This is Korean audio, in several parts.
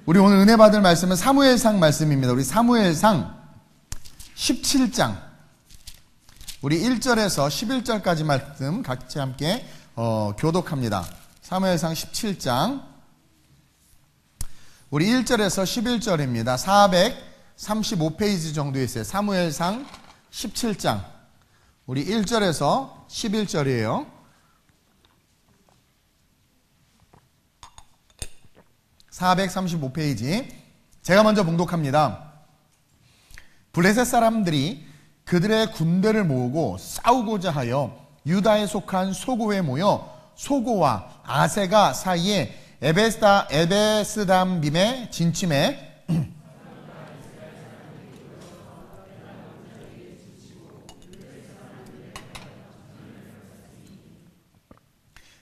우리 오늘 은혜 받을 말씀은 사무엘상 말씀입니다. 우리 사무엘상 17장 우리 1절에서 11절까지 말씀 같이 함께 교독합니다. 사무엘상 17장 우리 1절에서 11절입니다. 435페이지 정도 있어요. 사무엘상 17장 우리 1절에서 11절이에요. (435페이지) 제가 먼저 봉독합니다. 블레셋 사람들이 그들의 군대를 모으고 싸우고자 하여 유다에 속한 소고에 모여 소고와 아세가 사이에 에베스담빔에 진침해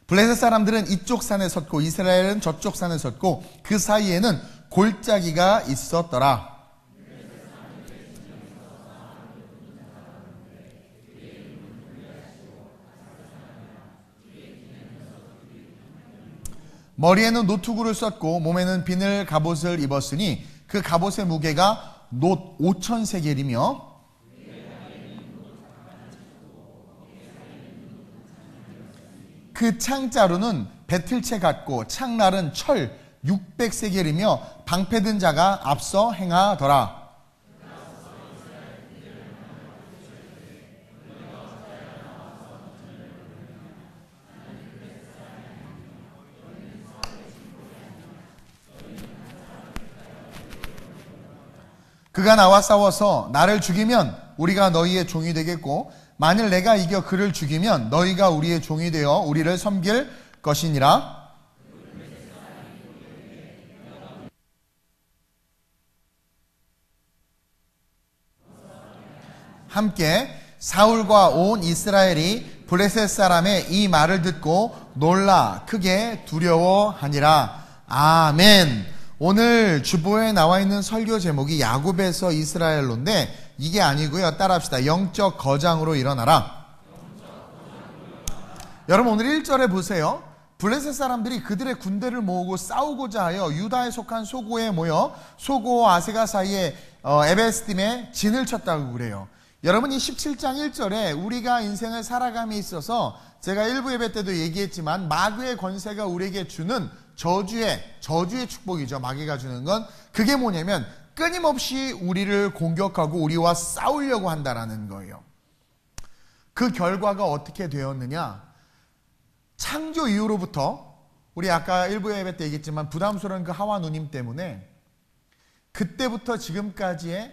블레셋 사람들은 이쪽 산에 섰고 이스라엘은 저쪽 산에 섰고 그 사이에는 골짜기가 있었더라. 머리에는 노투구를 썼고 몸에는 비늘 갑옷을 입었으니 그 갑옷의 무게가 놋 5,000세겔이며 그 창자루는 배틀채 같고 창날은 철 600세겔이며 방패든 자가 앞서 행하더라. 그가 나와 싸워서 나를 죽이면 우리가 너희의 종이 되겠고 만일 내가 이겨 그를 죽이면 너희가 우리의 종이 되어 우리를 섬길 것이니라. 함께 사울과 온 이스라엘이 블레셋 사람의 이 말을 듣고 놀라 크게 두려워하니라. 아멘. 오늘 주보에 나와 있는 설교 제목이 야곱에서 이스라엘로인데 이게 아니고요. 따라합시다. 영적 거장으로 일어나라. 여러분 오늘 1절에 보세요. 블레셋 사람들이 그들의 군대를 모으고 싸우고자 하여 유다에 속한 소고에 모여 소고와 아세가 사이에 에베스딤에 진을 쳤다고 그래요. 여러분 이 17장 1절에 우리가 인생을 살아감에 있어서 제가 일부 예배 때도 얘기했지만 마귀의 권세가 우리에게 주는 저주의 축복이죠. 마귀가 주는 건 그게 뭐냐면 끊임없이 우리를 공격하고 우리와 싸우려고 한다라는 거예요. 그 결과가 어떻게 되었느냐? 창조 이후로부터 우리 아까 일부 예배 때 얘기했지만 부담스러운 그 하와 누님 때문에 그때부터 지금까지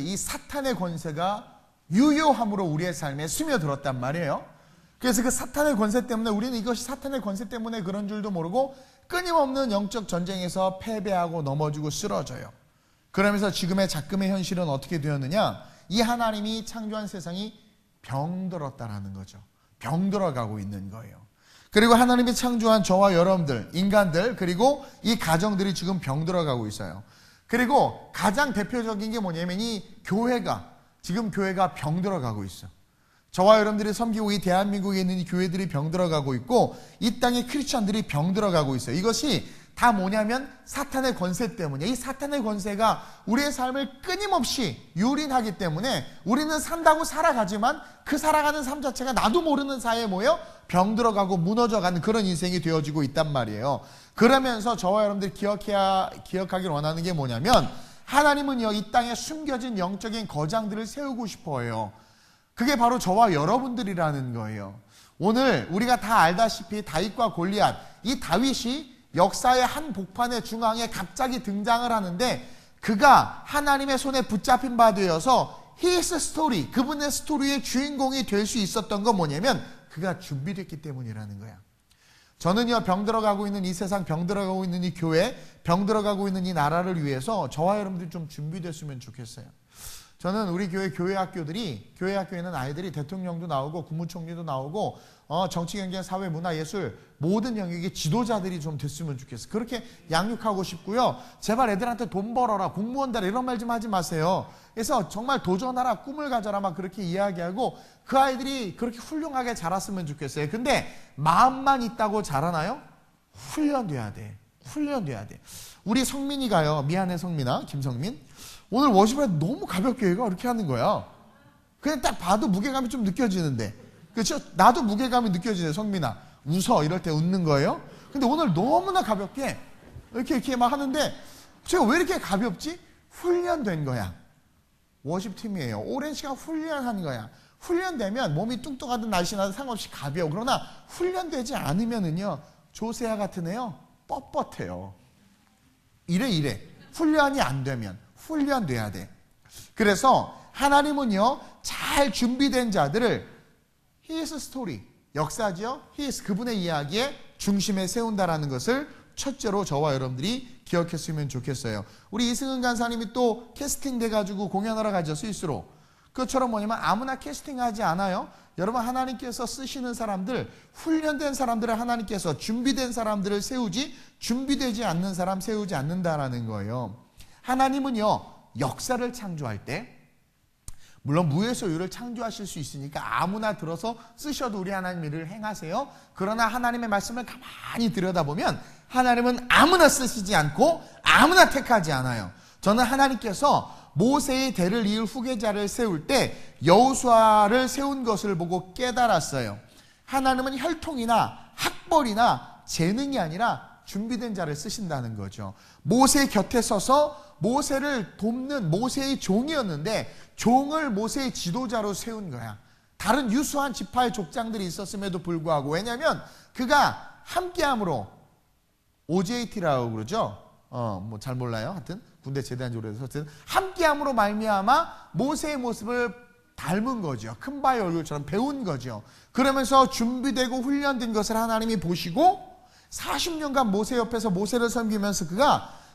이 사탄의 권세가 유효함으로 우리의 삶에 스며들었단 말이에요. 그래서 그 사탄의 권세 때문에 우리는 이것이 사탄의 권세 때문에 그런 줄도 모르고 끊임없는 영적 전쟁에서 패배하고 넘어지고 쓰러져요. 그러면서 지금의 작금의 현실은 어떻게 되었느냐? 이 하나님이 창조한 세상이 병들었다라는 거죠. 병들어가고 있는 거예요. 그리고 하나님이 창조한 저와 여러분들, 인간들, 그리고 이 가정들이 지금 병들어가고 있어요. 그리고 가장 대표적인 게 뭐냐면 지금 교회가 병들어가고 있어. 저와 여러분들이 섬기고 이 대한민국에 있는 이 교회들이 병들어가고 있고 이 땅의 크리스천들이 병들어가고 있어요. 이것이 다 뭐냐면 사탄의 권세 때문이에요. 이 사탄의 권세가 우리의 삶을 끊임없이 유린하기 때문에 우리는 산다고 살아가지만 그 살아가는 삶 자체가 나도 모르는 사이에 모여 병들어가고 무너져가는 그런 인생이 되어지고 있단 말이에요. 그러면서 저와 여러분들이 기억하길 원하는 게 뭐냐면 하나님은요 이 땅에 숨겨진 영적인 거장들을 세우고 싶어요. 그게 바로 저와 여러분들이라는 거예요. 오늘 우리가 다 알다시피 다윗과 골리앗, 이 다윗이 역사의 한 복판의 중앙에 갑자기 등장을 하는데 그가 하나님의 손에 붙잡힌 바 되어서 His story, 그분의 스토리의 주인공이 될 수 있었던 건 뭐냐면 그가 준비됐기 때문이라는 거야. 저는요 병들어가고 있는 이 세상, 병들어가고 있는 이 교회, 병들어가고 있는 이 나라를 위해서 저와 여러분들이 좀 준비됐으면 좋겠어요. 저는 우리 교회학교에는 아이들이 대통령도 나오고 국무총리도 나오고 정치, 경제, 사회, 문화, 예술 모든 영역의 지도자들이 좀 됐으면 좋겠어요. 그렇게 양육하고 싶고요. 제발 애들한테 돈 벌어라, 공무원 되라 이런 말 좀 하지 마세요. 그래서 정말 도전하라, 꿈을 가져라 막 그렇게 이야기하고 그 아이들이 그렇게 훌륭하게 자랐으면 좋겠어요. 근데 마음만 있다고 자라나요? 훈련돼야 돼. 훈련돼야 돼. 우리 성민이가요. 미안해 성민아. 김성민. 오늘 워십을 너무 가볍게 해가 이렇게 하는 거야. 그냥 딱 봐도 무게감이 좀 느껴지는데. 그렇죠? 나도 무게감이 느껴지네. 성민아. 웃어. 이럴 때 웃는 거예요. 근데 오늘 너무나 가볍게 이렇게 막 하는데 제가 왜 이렇게 가볍지? 훈련된 거야. 워십팀이에요. 오랜 시간 훈련하는 거야. 훈련되면 몸이 뚱뚱하든 날씬하든 상관없이 가벼워. 그러나 훈련되지 않으면은요, 조세아 같은 애요, 뻣뻣해요. 이래. 훈련이 안 되면 훈련돼야 돼. 그래서 하나님은요, 잘 준비된 자들을 His story, 역사죠. His 그분의 이야기의 중심에 세운다라는 것을 첫째로 저와 여러분들이 기억했으면 좋겠어요. 우리 이승은 간사님이 또 캐스팅 돼가지고 공연하러 가죠, 스위스로. 그것처럼 뭐냐면 아무나 캐스팅하지 않아요. 여러분, 하나님께서 쓰시는 사람들, 훈련된 사람들을 하나님께서 준비된 사람들을 세우지, 준비되지 않는 사람 세우지 않는다라는 거예요. 하나님은요, 역사를 창조할 때, 물론 무에서 유를 창조하실 수 있으니까 아무나 들어서 쓰셔도 우리 하나님 일을 행하세요. 그러나 하나님의 말씀을 가만히 들여다보면 하나님은 아무나 쓰시지 않고 아무나 택하지 않아요. 저는 하나님께서 모세의 대를 이을 후계자를 세울 때 여호수아를 세운 것을 보고 깨달았어요. 하나님은 혈통이나 학벌이나 재능이 아니라 준비된 자를 쓰신다는 거죠. 모세 곁에 서서 모세를 돕는 모세의 종이었는데 종을 모세의 지도자로 세운 거야. 다른 유수한 지파의 족장들이 있었음에도 불구하고, 왜냐하면 그가 함께함으로, OJT라고 그러죠. 뭐 잘 몰라요. 하여튼 군대 제대한 지 오래돼서 함께함으로 말미암아 모세의 모습을 닮은 거죠. 큰 바의 얼굴처럼 배운 거죠. 그러면서 준비되고 훈련된 것을 하나님이 보시고 40년간 모세 옆에서 모세를 섬기면서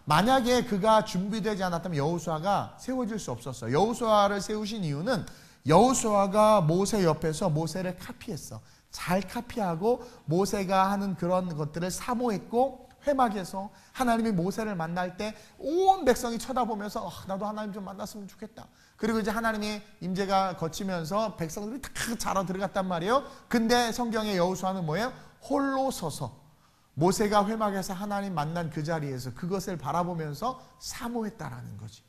만약에 그가 준비되지 않았다면 여호수아가 세워질 수 없었어요. 여호수아를 세우신 이유는 여호수아가 모세 옆에서 모세를 카피했어. 잘 카피하고 모세가 하는 그런 것들을 사모했고 회막에서 하나님이 모세를 만날 때 온 백성이 쳐다보면서 나도 하나님 좀 만났으면 좋겠다. 그리고 이제 하나님의 임재가 거치면서 백성들이 다 자러 들어갔단 말이에요. 근데 성경의 여호수아는 뭐예요? 홀로 서서 모세가 회막에서 하나님 만난 그 자리에서 그것을 바라보면서 사모했다라는 거지.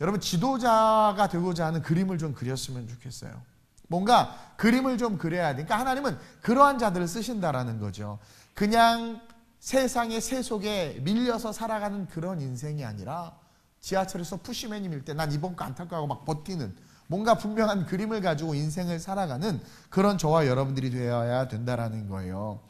여러분, 지도자가 되고자 하는 그림을 좀 그렸으면 좋겠어요. 뭔가 그림을 좀 그려야 돼. 그러니까 하나님은 그러한 자들을 쓰신다라는 거죠. 그냥 세상의 새 속에 밀려서 살아가는 그런 인생이 아니라 지하철에서 푸시맨이 밀 때 난 이번 거 안 탈 거하고 막 버티는, 뭔가 분명한 그림을 가지고 인생을 살아가는 그런 저와 여러분들이 되어야 된다라는 거예요.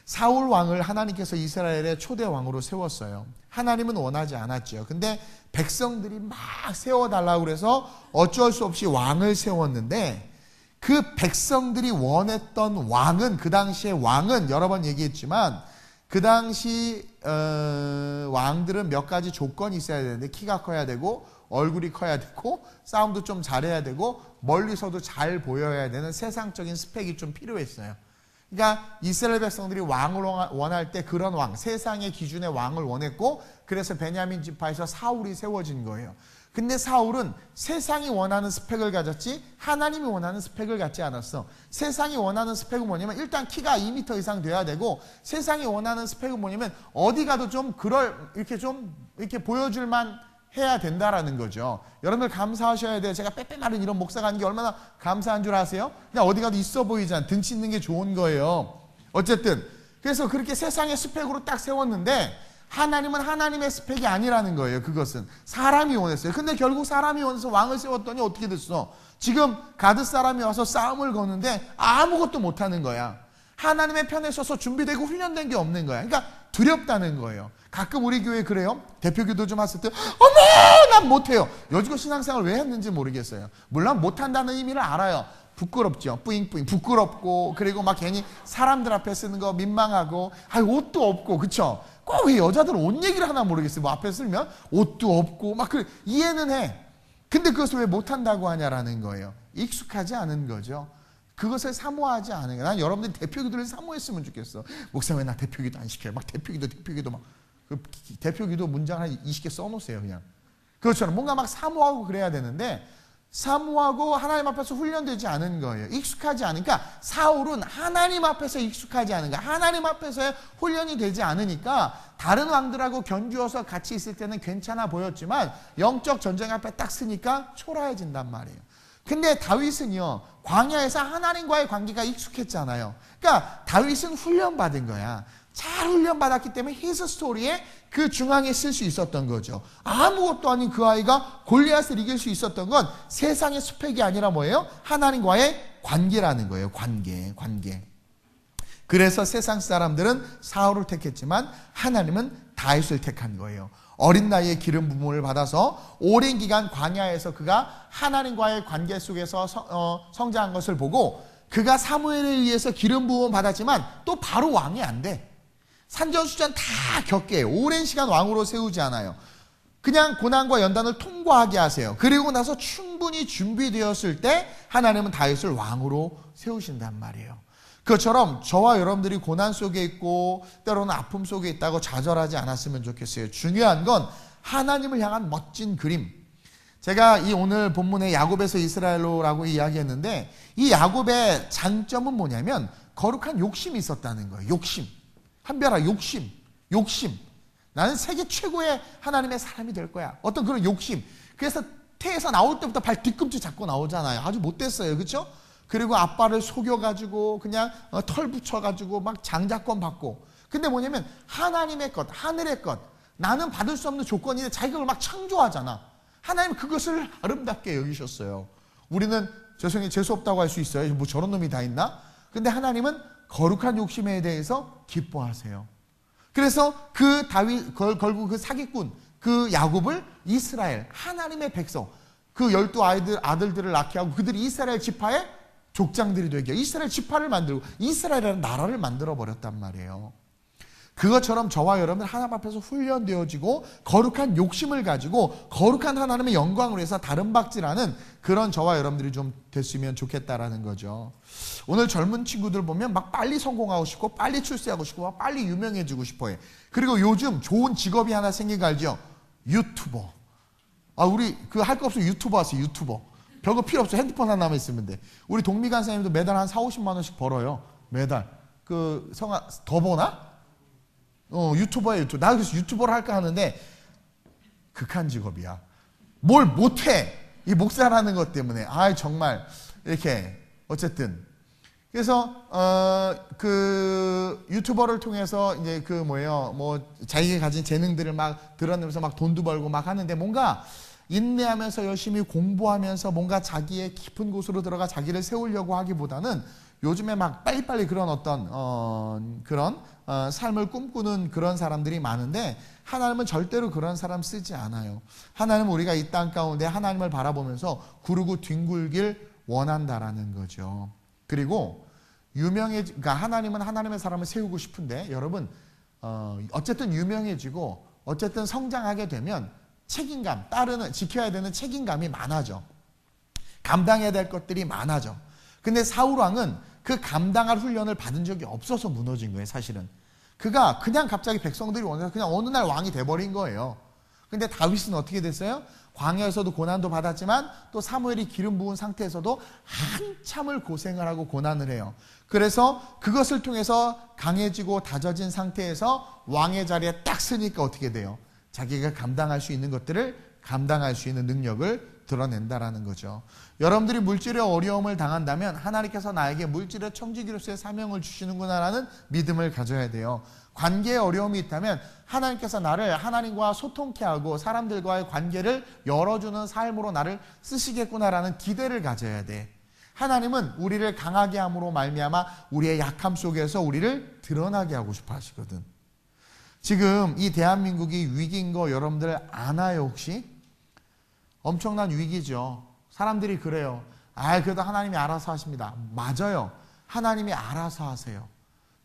사울 왕을 하나님께서 이스라엘의 초대 왕으로 세웠어요. 하나님은 원하지 않았죠. 근데 백성들이 막 세워달라고 그래서 어쩔 수 없이 왕을 세웠는데, 그 백성들이 원했던 왕은, 그 당시의 왕은 여러 번 얘기했지만 그 당시 왕들은 몇 가지 조건이 있어야 되는데, 키가 커야 되고 얼굴이 커야 되고 싸움도 좀 잘해야 되고 멀리서도 잘 보여야 되는 세상적인 스펙이 좀 필요했어요. 그러니까 이스라엘 백성들이 왕을 원할 때 그런 왕, 세상의 기준의 왕을 원했고, 그래서 베냐민 지파에서 사울이 세워진 거예요. 근데 사울은 세상이 원하는 스펙을 가졌지 하나님이 원하는 스펙을 갖지 않았어. 세상이 원하는 스펙은 뭐냐면 일단 키가 2m 이상 돼야 되고, 세상이 원하는 스펙은 뭐냐면 어디 가도 좀 이렇게 보여줄만 해야 된다라는 거죠. 여러분들 감사하셔야 돼요. 제가 빼빼 마른 이런 목사가 하는 게 얼마나 감사한 줄 아세요? 그냥 어디 가도 있어 보이잖아. 등치 있는 게 좋은 거예요. 어쨌든 그래서 그렇게 세상의 스펙으로 딱 세웠는데 하나님은 하나님의 스펙이 아니라는 거예요. 그것은 사람이 원했어요. 근데 결국 사람이 원해서 왕을 세웠더니 어떻게 됐어? 지금 가드 사람이 와서 싸움을 거는데 아무것도 못하는 거야. 하나님의 편에 서서 준비되고 훈련된 게 없는 거야. 그러니까 두렵다는 거예요. 가끔 우리 교회 그래요. 대표기도 좀 했을 때 어머 난 못해요. 여지껏 신앙생활 왜 했는지 모르겠어요. 물론 못한다는 의미를 알아요. 부끄럽죠. 뿌잉뿌잉 부끄럽고, 그리고 막 괜히 사람들 앞에 쓰는 거 민망하고, 옷도 없고, 그쵸? 꼭 왜 여자들은 옷 얘기를 하나 모르겠어요. 뭐 앞에 쓰면 옷도 없고 막 그래. 이해는 해. 근데 그것을 왜 못한다고 하냐라는 거예요. 익숙하지 않은 거죠. 그것을 사모하지 않은 거예요. 난 여러분들이 대표기도를 사모했으면 좋겠어. 목사 왜 나 대표기도 안 시켜요? 막 대표기도 막 대표기도 문장 한 20개 써놓으세요. 그냥 그것처럼 뭔가 막 사모하고 그래야 되는데, 사모하고 하나님 앞에서 훈련되지 않은 거예요. 익숙하지 않으니까 사울은 하나님 앞에서 익숙하지 않은가, 하나님 앞에서의 훈련이 되지 않으니까 다른 왕들하고 견주어서 같이 있을 때는 괜찮아 보였지만 영적 전쟁 앞에 딱 서니까 초라해진단 말이에요. 근데 다윗은요, 광야에서 하나님과의 관계가 익숙했잖아요. 그러니까 다윗은 훈련받은 거야. 잘 훈련받았기 때문에 히스 스토리에 그 중앙에 쓸 수 있었던 거죠. 아무것도 아닌 그 아이가 골리앗을 이길 수 있었던 건 세상의 스펙이 아니라 뭐예요? 하나님과의 관계라는 거예요. 관계. 그래서 세상 사람들은 사울을 택했지만 하나님은 다윗을 택한 거예요. 어린 나이에 기름 부음을 받아서 오랜 기간 광야에서 그가 하나님과의 관계 속에서 성장한 것을 보고 그가 사무엘에 의해서 기름 부음을 받았지만 또 바로 왕이 안 돼. 산전수전 다 겪게 오랜 시간 왕으로 세우지 않아요. 그냥 고난과 연단을 통과하게 하세요. 그리고 나서 충분히 준비되었을 때 하나님은 다윗을 왕으로 세우신단 말이에요. 그것처럼 저와 여러분들이 고난 속에 있고 때로는 아픔 속에 있다고 좌절하지 않았으면 좋겠어요. 중요한 건 하나님을 향한 멋진 그림. 제가 이 오늘 본문에 야곱에서 이스라엘로라고 이야기했는데 이 야곱의 장점은 뭐냐면 거룩한 욕심이 있었다는 거예요. 욕심. 한별아, 욕심. 나는 세계 최고의 하나님의 사람이 될 거야. 어떤 그런 욕심. 그래서 태에서 나올 때부터 발 뒤꿈치 잡고 나오잖아요. 아주 못됐어요. 그렇죠? 그리고 아빠를 속여가지고 그냥 털 붙여가지고 막 장자권 받고. 근데 뭐냐면 하나님의 것, 하늘의 것. 나는 받을 수 없는 조건인데 자기가 그걸 막 창조하잖아. 하나님 그것을 아름답게 여기셨어요. 우리는 죄송해요, 재수없다고 할 수 있어요. 뭐 저런 놈이 다 있나? 근데 하나님은 거룩한 욕심에 대해서 기뻐하세요. 그래서 그 다윗, 결국 그 사기꾼, 그 야곱을 이스라엘, 하나님의 백성, 그 12 아들들을 낳게 하고 그들이 이스라엘 지파의 족장들이 되게 이스라엘 지파를 만들고 이스라엘이라는 나라를 만들어 버렸단 말이에요. 그것처럼 저와 여러분은 하나님 앞에서 훈련되어지고 거룩한 욕심을 가지고 거룩한 하나님의 영광을 위해서 다름박질하는 그런 저와 여러분들이 좀 됐으면 좋겠다라는 거죠. 오늘 젊은 친구들 보면 막 빨리 성공하고 싶고 빨리 출세하고 싶고 막 빨리 유명해지고 싶어해. 그리고 요즘 좋은 직업이 하나 생긴 거 알죠? 유튜버. 우리 그 할 거 없으면 유튜버 하세요. 유튜버. 별거 필요 없어. 핸드폰 하나만 있으면 돼. 우리 동미관 선생님도 매달 한 40-50만 원씩 벌어요. 매달. 그 성아 더 버나? 유튜버야, 유튜버. 나 그래서 유튜버를 할까 하는데 극한 직업이야. 뭘 못해. 이 목사라는 것 때문에. 정말 이렇게 어쨌든 그래서 그 유튜버를 통해서 이제 그 자기가 가진 재능들을 막 드러내면서 막 돈도 벌고 막 하는데 뭔가 인내하면서 열심히 공부하면서 뭔가 자기의 깊은 곳으로 들어가 자기를 세우려고 하기보다는 요즘에 막 빨리빨리 그런 어떤 그런 삶을 꿈꾸는 그런 사람들이 많은데 하나님은 절대로 그런 사람 쓰지 않아요. 하나님은 우리가 이 땅 가운데 하나님을 바라보면서 구르고 뒹굴길 원한다라는 거죠. 그리고 그러니까 하나님은 하나님의 사람을 세우고 싶은데 여러분 어쨌든 유명해지고 어쨌든 성장하게 되면 책임감, 지켜야 되는 책임감이 많아져. 감당해야 될 것들이 많아져. 근데 사울왕은 그 감당할 훈련을 받은 적이 없어서 무너진 거예요, 사실은. 그가 그냥 갑자기 백성들이 원해서 그냥 어느 날 왕이 돼버린 거예요. 근데 다윗은 어떻게 됐어요? 광야에서도 고난도 받았지만 또 사무엘이 기름 부은 상태에서도 한참을 고생을 하고 고난을 해요. 그래서 그것을 통해서 강해지고 다져진 상태에서 왕의 자리에 딱 서니까 어떻게 돼요? 자기가 감당할 수 있는 것들을 감당할 수 있는 능력을 드러낸다라는 거죠. 여러분들이 물질의 어려움을 당한다면 하나님께서 나에게 물질의 청지기로서의 사명을 주시는구나라는 믿음을 가져야 돼요. 관계에 어려움이 있다면 하나님께서 나를 하나님과 소통케 하고 사람들과의 관계를 열어주는 삶으로 나를 쓰시겠구나라는 기대를 가져야 돼. 하나님은 우리를 강하게 함으로 말미암아 우리의 약함 속에서 우리를 드러나게 하고 싶어 하시거든. 지금 이 대한민국이 위기인 거 여러분들 아나요 혹시? 엄청난 위기죠. 사람들이 그래요. 그래도 하나님이 알아서 하십니다. 맞아요. 하나님이 알아서 하세요.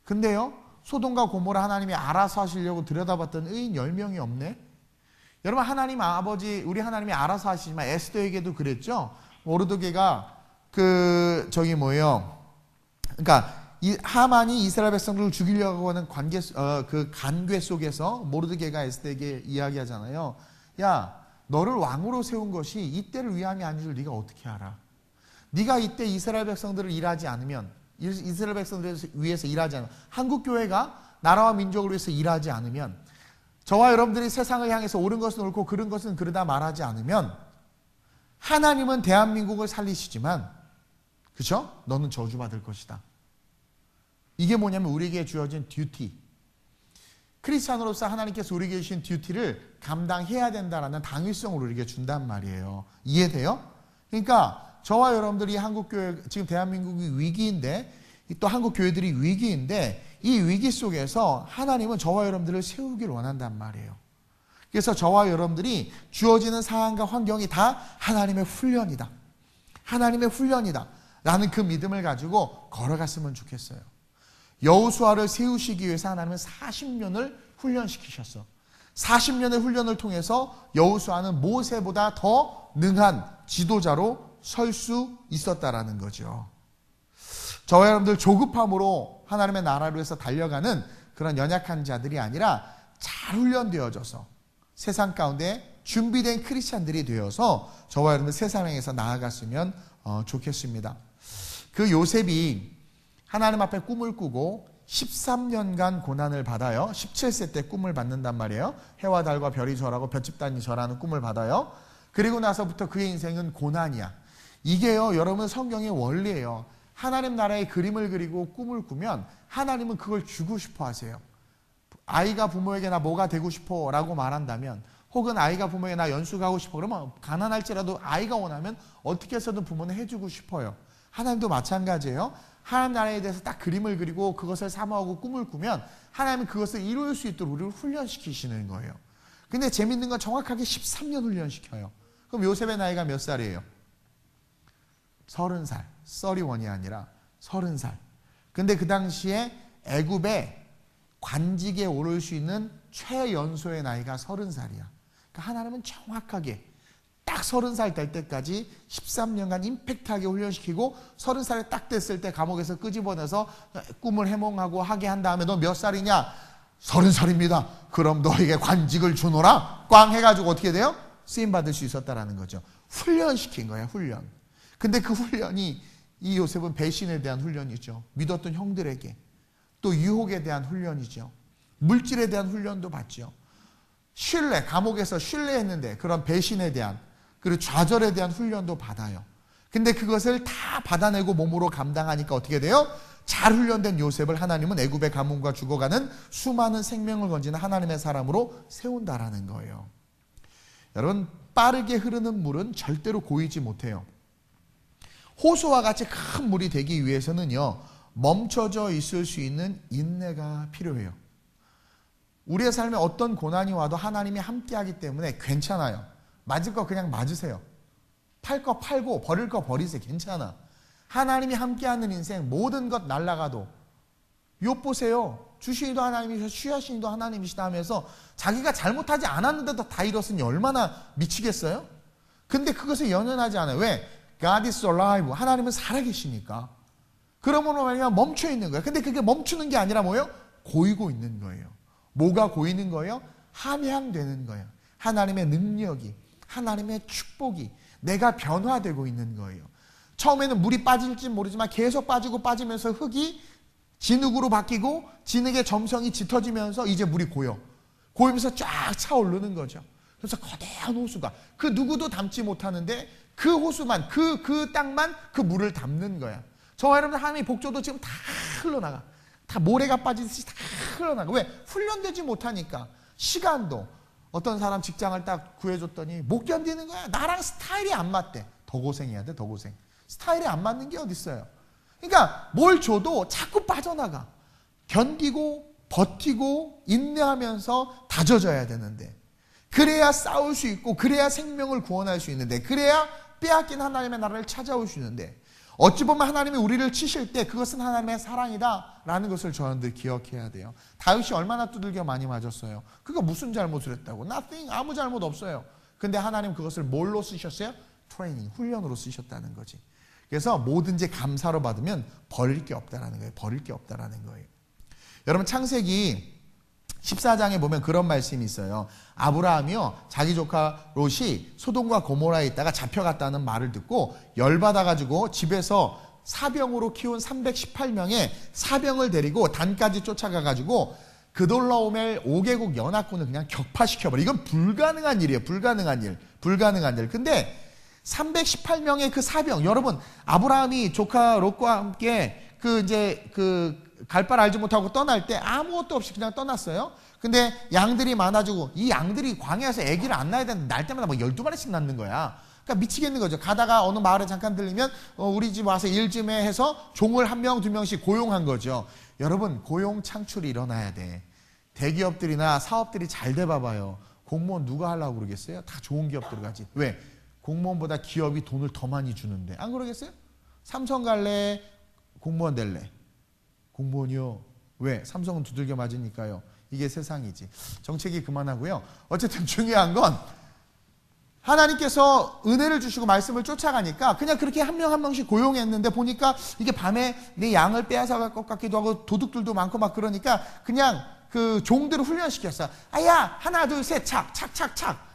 근데요, 소돔과 고모라 하나님이 알아서 하시려고 들여다봤던 의인 10명이 없네? 여러분, 하나님 아버지, 우리 하나님이 알아서 하시지만 에스더에게도 그랬죠? 모르드게가 그러니까 하만이 이스라엘 백성들을 죽이려고 하는 그 간괴 속에서 모르드게가 에스더에게 이야기하잖아요. 야, 너를 왕으로 세운 것이 이때를 위함이 아닌 줄 네가 어떻게 알아? 네가 이때 이스라엘 백성들을 일하지 않으면, 이스라엘 백성들을 위해서 일하지 않으면, 한국교회가 나라와 민족을 위해서 일하지 않으면, 저와 여러분들이 세상을 향해서 옳은 것은 옳고 그른 것은 그르다 말하지 않으면 하나님은 대한민국을 살리시지만, 그렇죠? 너는 저주받을 것이다. 이게 뭐냐면 우리에게 주어진 듀티. 크리스찬으로서 하나님께서 우리에게 주신 듀티를 감당해야 된다라는 당위성을 우리에게 준단 말이에요. 이해돼요? 그러니까 저와 여러분들이 한국교회, 지금 대한민국이 위기인데, 또 한국교회들이 위기인데, 이 위기 속에서 하나님은 저와 여러분들을 세우길 원한단 말이에요. 그래서 저와 여러분들이 주어지는 상황과 환경이 다 하나님의 훈련이다. 하나님의 훈련이다. 라는 그 믿음을 가지고 걸어갔으면 좋겠어요. 여호수아를 세우시기 위해서 하나님은 40년을 훈련시키셨어. 40년의 훈련을 통해서 여호수아는 모세보다 더 능한 지도자로 설 수 있었다라는 거죠. 저와 여러분들 조급함으로 하나님의 나라를 위해서 달려가는 그런 연약한 자들이 아니라 잘 훈련되어져서 세상 가운데 준비된 크리스찬들이 되어서 저와 여러분들 세상에서 나아갔으면 좋겠습니다. 그 요셉이 하나님 앞에 꿈을 꾸고 13년간 고난을 받아요. 17세 때 꿈을 받는단 말이에요. 해와 달과 별이 절하고 볏집단이 절하는 꿈을 받아요. 그리고 나서부터 그의 인생은 고난이야. 이게요, 여러분 성경의 원리예요. 하나님 나라의 그림을 그리고 꿈을 꾸면 하나님은 그걸 주고 싶어 하세요. 아이가 부모에게 나 뭐가 되고 싶어 라고 말한다면, 혹은 아이가 부모에게 나 연수 가고 싶어 그러면 가난할지라도 아이가 원하면 어떻게 해서든 부모는 해주고 싶어요. 하나님도 마찬가지예요. 하나님 나라에 대해서 딱 그림을 그리고 그것을 사모하고 꿈을 꾸면 하나님은 그것을 이룰 수 있도록 우리를 훈련시키시는 거예요. 근데 재밌는 건 정확하게 13년 훈련시켜요. 그럼 요셉의 나이가 몇 살이에요? 30살. 31이 아니라 30살. 근데 그 당시에 애굽의 관직에 오를 수 있는 최연소의 나이가 30살이야. 그러니까 하나님은 정확하게 딱 30살 될 때까지 13년간 임팩트하게 훈련시키고 30살이 딱 됐을 때 감옥에서 끄집어내서 꿈을 해몽하고 하게 한 다음에 너 몇 살이냐? 30살입니다. 그럼 너에게 관직을 주노라. 꽝 해가지고 어떻게 돼요? 쓰임받을 수 있었다라는 거죠. 훈련시킨 거예요. 훈련. 근데 그 훈련이, 이 요셉은 배신에 대한 훈련이죠. 믿었던 형들에게. 또 유혹에 대한 훈련이죠. 물질에 대한 훈련도 받죠. 신뢰, 감옥에서 신뢰했는데 그런 배신에 대한, 그리고 좌절에 대한 훈련도 받아요. 근데 그것을 다 받아내고 몸으로 감당하니까 어떻게 돼요? 잘 훈련된 요셉을 하나님은 애굽의 가문과 죽어가는 수많은 생명을 건지는 하나님의 사람으로 세운다라는 거예요. 여러분, 빠르게 흐르는 물은 절대로 고이지 못해요. 호수와 같이 큰 물이 되기 위해서는요, 멈춰져 있을 수 있는 인내가 필요해요. 우리의 삶에 어떤 고난이 와도 하나님이 함께하기 때문에 괜찮아요. 맞을 거 그냥 맞으세요. 팔 거 팔고 버릴 거 버리세요. 괜찮아. 하나님이 함께하는 인생, 모든 것 날아가도. 욥 보세요. 주시니도 하나님이시고 취하시니도 하나님이시다 하면서 자기가 잘못하지 않았는데도 다 잃었으니 얼마나 미치겠어요? 근데 그것에 연연하지 않아요. 왜? God is alive. 하나님은 살아계시니까. 그러므로 말이야 멈춰 있는 거예요. 근데 그게 멈추는 게 아니라 뭐예요? 고이고 있는 거예요. 뭐가 고이는 거예요? 함양되는 거예요. 하나님의 능력이, 하나님의 축복이, 내가 변화되고 있는 거예요. 처음에는 물이 빠질지 모르지만 계속 빠지고 빠지면서 흙이 진흙으로 바뀌고 진흙의 점성이 짙어지면서 이제 물이 고여. 고이면서 쫙 차오르는 거죠. 그래서 거대한 호수가, 그 누구도 담지 못하는데 그 호수만, 그 땅만 그 물을 담는 거야. 저와 여러분, 하나님의 복조도 지금 다 흘러나가. 다 모래가 빠지듯이 다 흘러나가. 왜? 훈련되지 못하니까. 시간도, 어떤 사람 직장을 딱 구해줬더니 못 견디는 거야. 나랑 스타일이 안 맞대. 더 고생해야 돼, 더 고생. 스타일이 안 맞는 게 어딨어요. 그러니까 뭘 줘도 자꾸 빠져나가. 견디고 버티고 인내하면서 다져져야 되는데, 그래야 싸울 수 있고, 그래야 생명을 구원할 수 있는데, 그래야 빼앗긴 하나님의 나라를 찾아올 수 있는데, 어찌 보면 하나님이 우리를 치실 때 그것은 하나님의 사랑이다 라는 것을 저희들 기억해야 돼요. 다윗이 얼마나 두들겨 많이 맞았어요. 그거 무슨 잘못을 했다고? Nothing, 아무 잘못 없어요. 근데 하나님 그것을 뭘로 쓰셨어요? 트레이닝, 훈련으로 쓰셨다는 거지. 그래서 뭐든지 감사로 받으면 버릴 게 없다라는 거예요. 버릴 게 없다라는 거예요. 여러분, 창세기 14장에 보면 그런 말씀이 있어요. 아브라함이요, 자기 조카 롯이 소돔과 고모라에 있다가 잡혀갔다는 말을 듣고 열받아가지고 집에서 사병으로 키운 318명의 사병을 데리고 단까지 쫓아가가지고 그돌라오멜 5개국 연합군을 그냥 격파시켜버려. 이건 불가능한 일이에요. 불가능한 일. 근데 318명의 그 사병, 여러분, 아브라함이 조카 롯과 함께 갈바를 알지 못하고 떠날 때 아무것도 없이 그냥 떠났어요. 근데 양들이 많아지고, 이 양들이 광야에서 아기를 안 낳아야 되는데 날 때마다 막 12마리씩 낳는 거야. 그러니까 미치겠는 거죠. 가다가 어느 마을에 잠깐 들리면 우리 집 와서 일 좀 해 해서 종을 1명, 2명씩 고용한 거죠. 여러분, 고용 창출이 일어나야 돼. 대기업들이나 사업들이 잘 돼 봐봐요. 공무원 누가 하려고 그러겠어요? 다 좋은 기업들 가지. 왜? 공무원보다 기업이 돈을 더 많이 주는데. 안 그러겠어요? 삼성 갈래? 공무원 될래? 공무원이요. 왜? 삼성은 두들겨 맞으니까요. 이게 세상이지. 정책이 그만하고요. 어쨌든 중요한 건 하나님께서 은혜를 주시고 말씀을 쫓아가니까 그냥 그렇게 한 명 한 명씩 고용했는데 보니까 이게 밤에 내 양을 빼앗아갈 것 같기도 하고 도둑들도 많고 막 그러니까 그냥 그 종들을 훈련시켰어. 아야, 하나, 둘, 셋, 착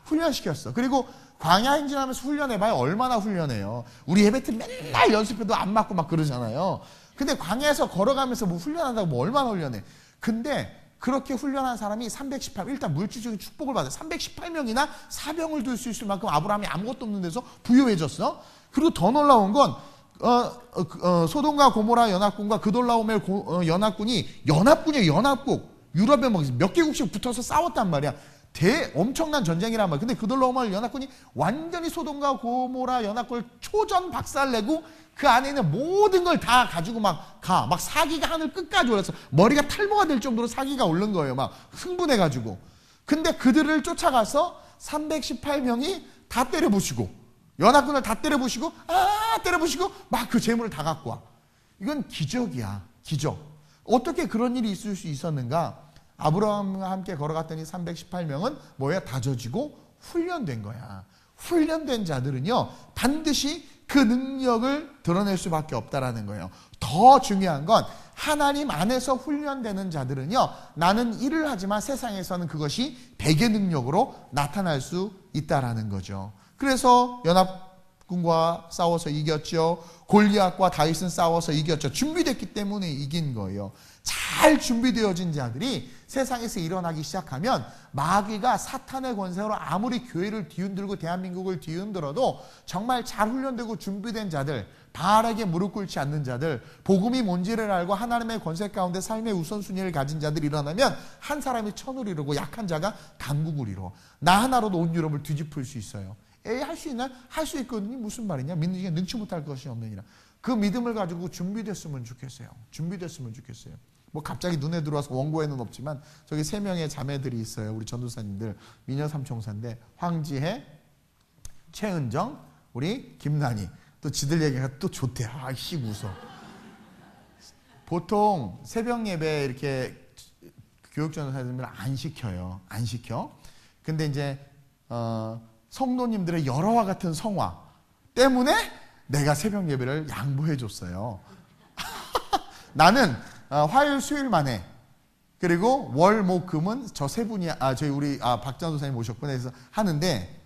훈련시켰어. 그리고 광야 행진하면서 훈련해봐요. 얼마나 훈련해요. 우리 예배 때 맨날 연습해도 안 맞고 막 그러잖아요. 근데 광야에서 걸어가면서 뭐 훈련한다고 뭐 얼마나 훈련해. 근데 그렇게 훈련한 사람이 318, 일단 물질적인 축복을 받아요. 318명이나 사병을 둘 수 있을 만큼 아브라함이 아무것도 없는 데서 부유해졌어. 그리고 더 놀라운 건 소돔과 고모라 연합군과 그돌라오멜 연합군이 연합군이에요. 연합국. 유럽에 몇 개국씩 붙어서 싸웠단 말이야. 엄청난 전쟁이란 말이야. 근데 그돌라오멜 연합군이 완전히 소돔과 고모라 연합군을 초전 박살내고 그 안에 있는 모든 걸 다 가지고 막 사기가 하늘 끝까지 올랐어. 머리가 탈모가 될 정도로 사기가 오른 거예요. 막 흥분해가지고. 근데 그들을 쫓아가서 318명이 다 때려부시고, 연합군을 다 때려부시고, 막 그 재물을 다 갖고 와. 이건 기적이야. 기적. 어떻게 그런 일이 있을 수 있었는가? 아브라함과 함께 걸어갔더니 318명은 뭐야? 다져지고 훈련된 거야. 훈련된 자들은요, 반드시 그 능력을 드러낼 수밖에 없다라는 거예요. 더 중요한 건 하나님 안에서 훈련되는 자들은요, 나는 일을 하지만 세상에서는 그것이 백의 능력으로 나타날 수 있다라는 거죠. 그래서 연합군과 싸워서 이겼죠. 골리앗과 다윗은 싸워서 이겼죠. 준비됐기 때문에 이긴 거예요. 잘 준비되어진 자들이 세상에서 일어나기 시작하면 마귀가 사탄의 권세로 아무리 교회를 뒤흔들고 대한민국을 뒤흔들어도 정말 잘 훈련되고 준비된 자들, 바알에게 무릎 꿇지 않는 자들, 복음이 뭔지를 알고 하나님의 권세 가운데 삶의 우선순위를 가진 자들이 일어나면 한 사람이 천을 이루고 약한 자가 강국을 이루어. 나 하나로도 온 유럽을 뒤집을 수 있어요. 할 수 있나? 할 수 있거든요. 무슨 말이냐? 믿는 중에 능치 못할 것이 없느니라. 그 믿음을 가지고 준비됐으면 좋겠어요. 준비됐으면 좋겠어요. 뭐 갑자기 눈에 들어와서 원고에는 없지만 저기 3명의 자매들이 있어요. 우리 전도사님들 미녀 삼총사인데 황지혜, 최은정, 우리 김난희. 또 지들 얘기가 또 좋대. 씩 웃어. 보통 새벽 예배 이렇게 교육 전도사님들 안 시켜요. 안 시켜. 근데 이제 성도님들의 여러와 같은 성화 때문에 내가 새벽 예배를 양보해 줬어요. 나는 화요일 수요일만 해. 그리고 월, 목, 금은 저 세 분이 저희 우리 박전도사님 모셨구나 해서 하는데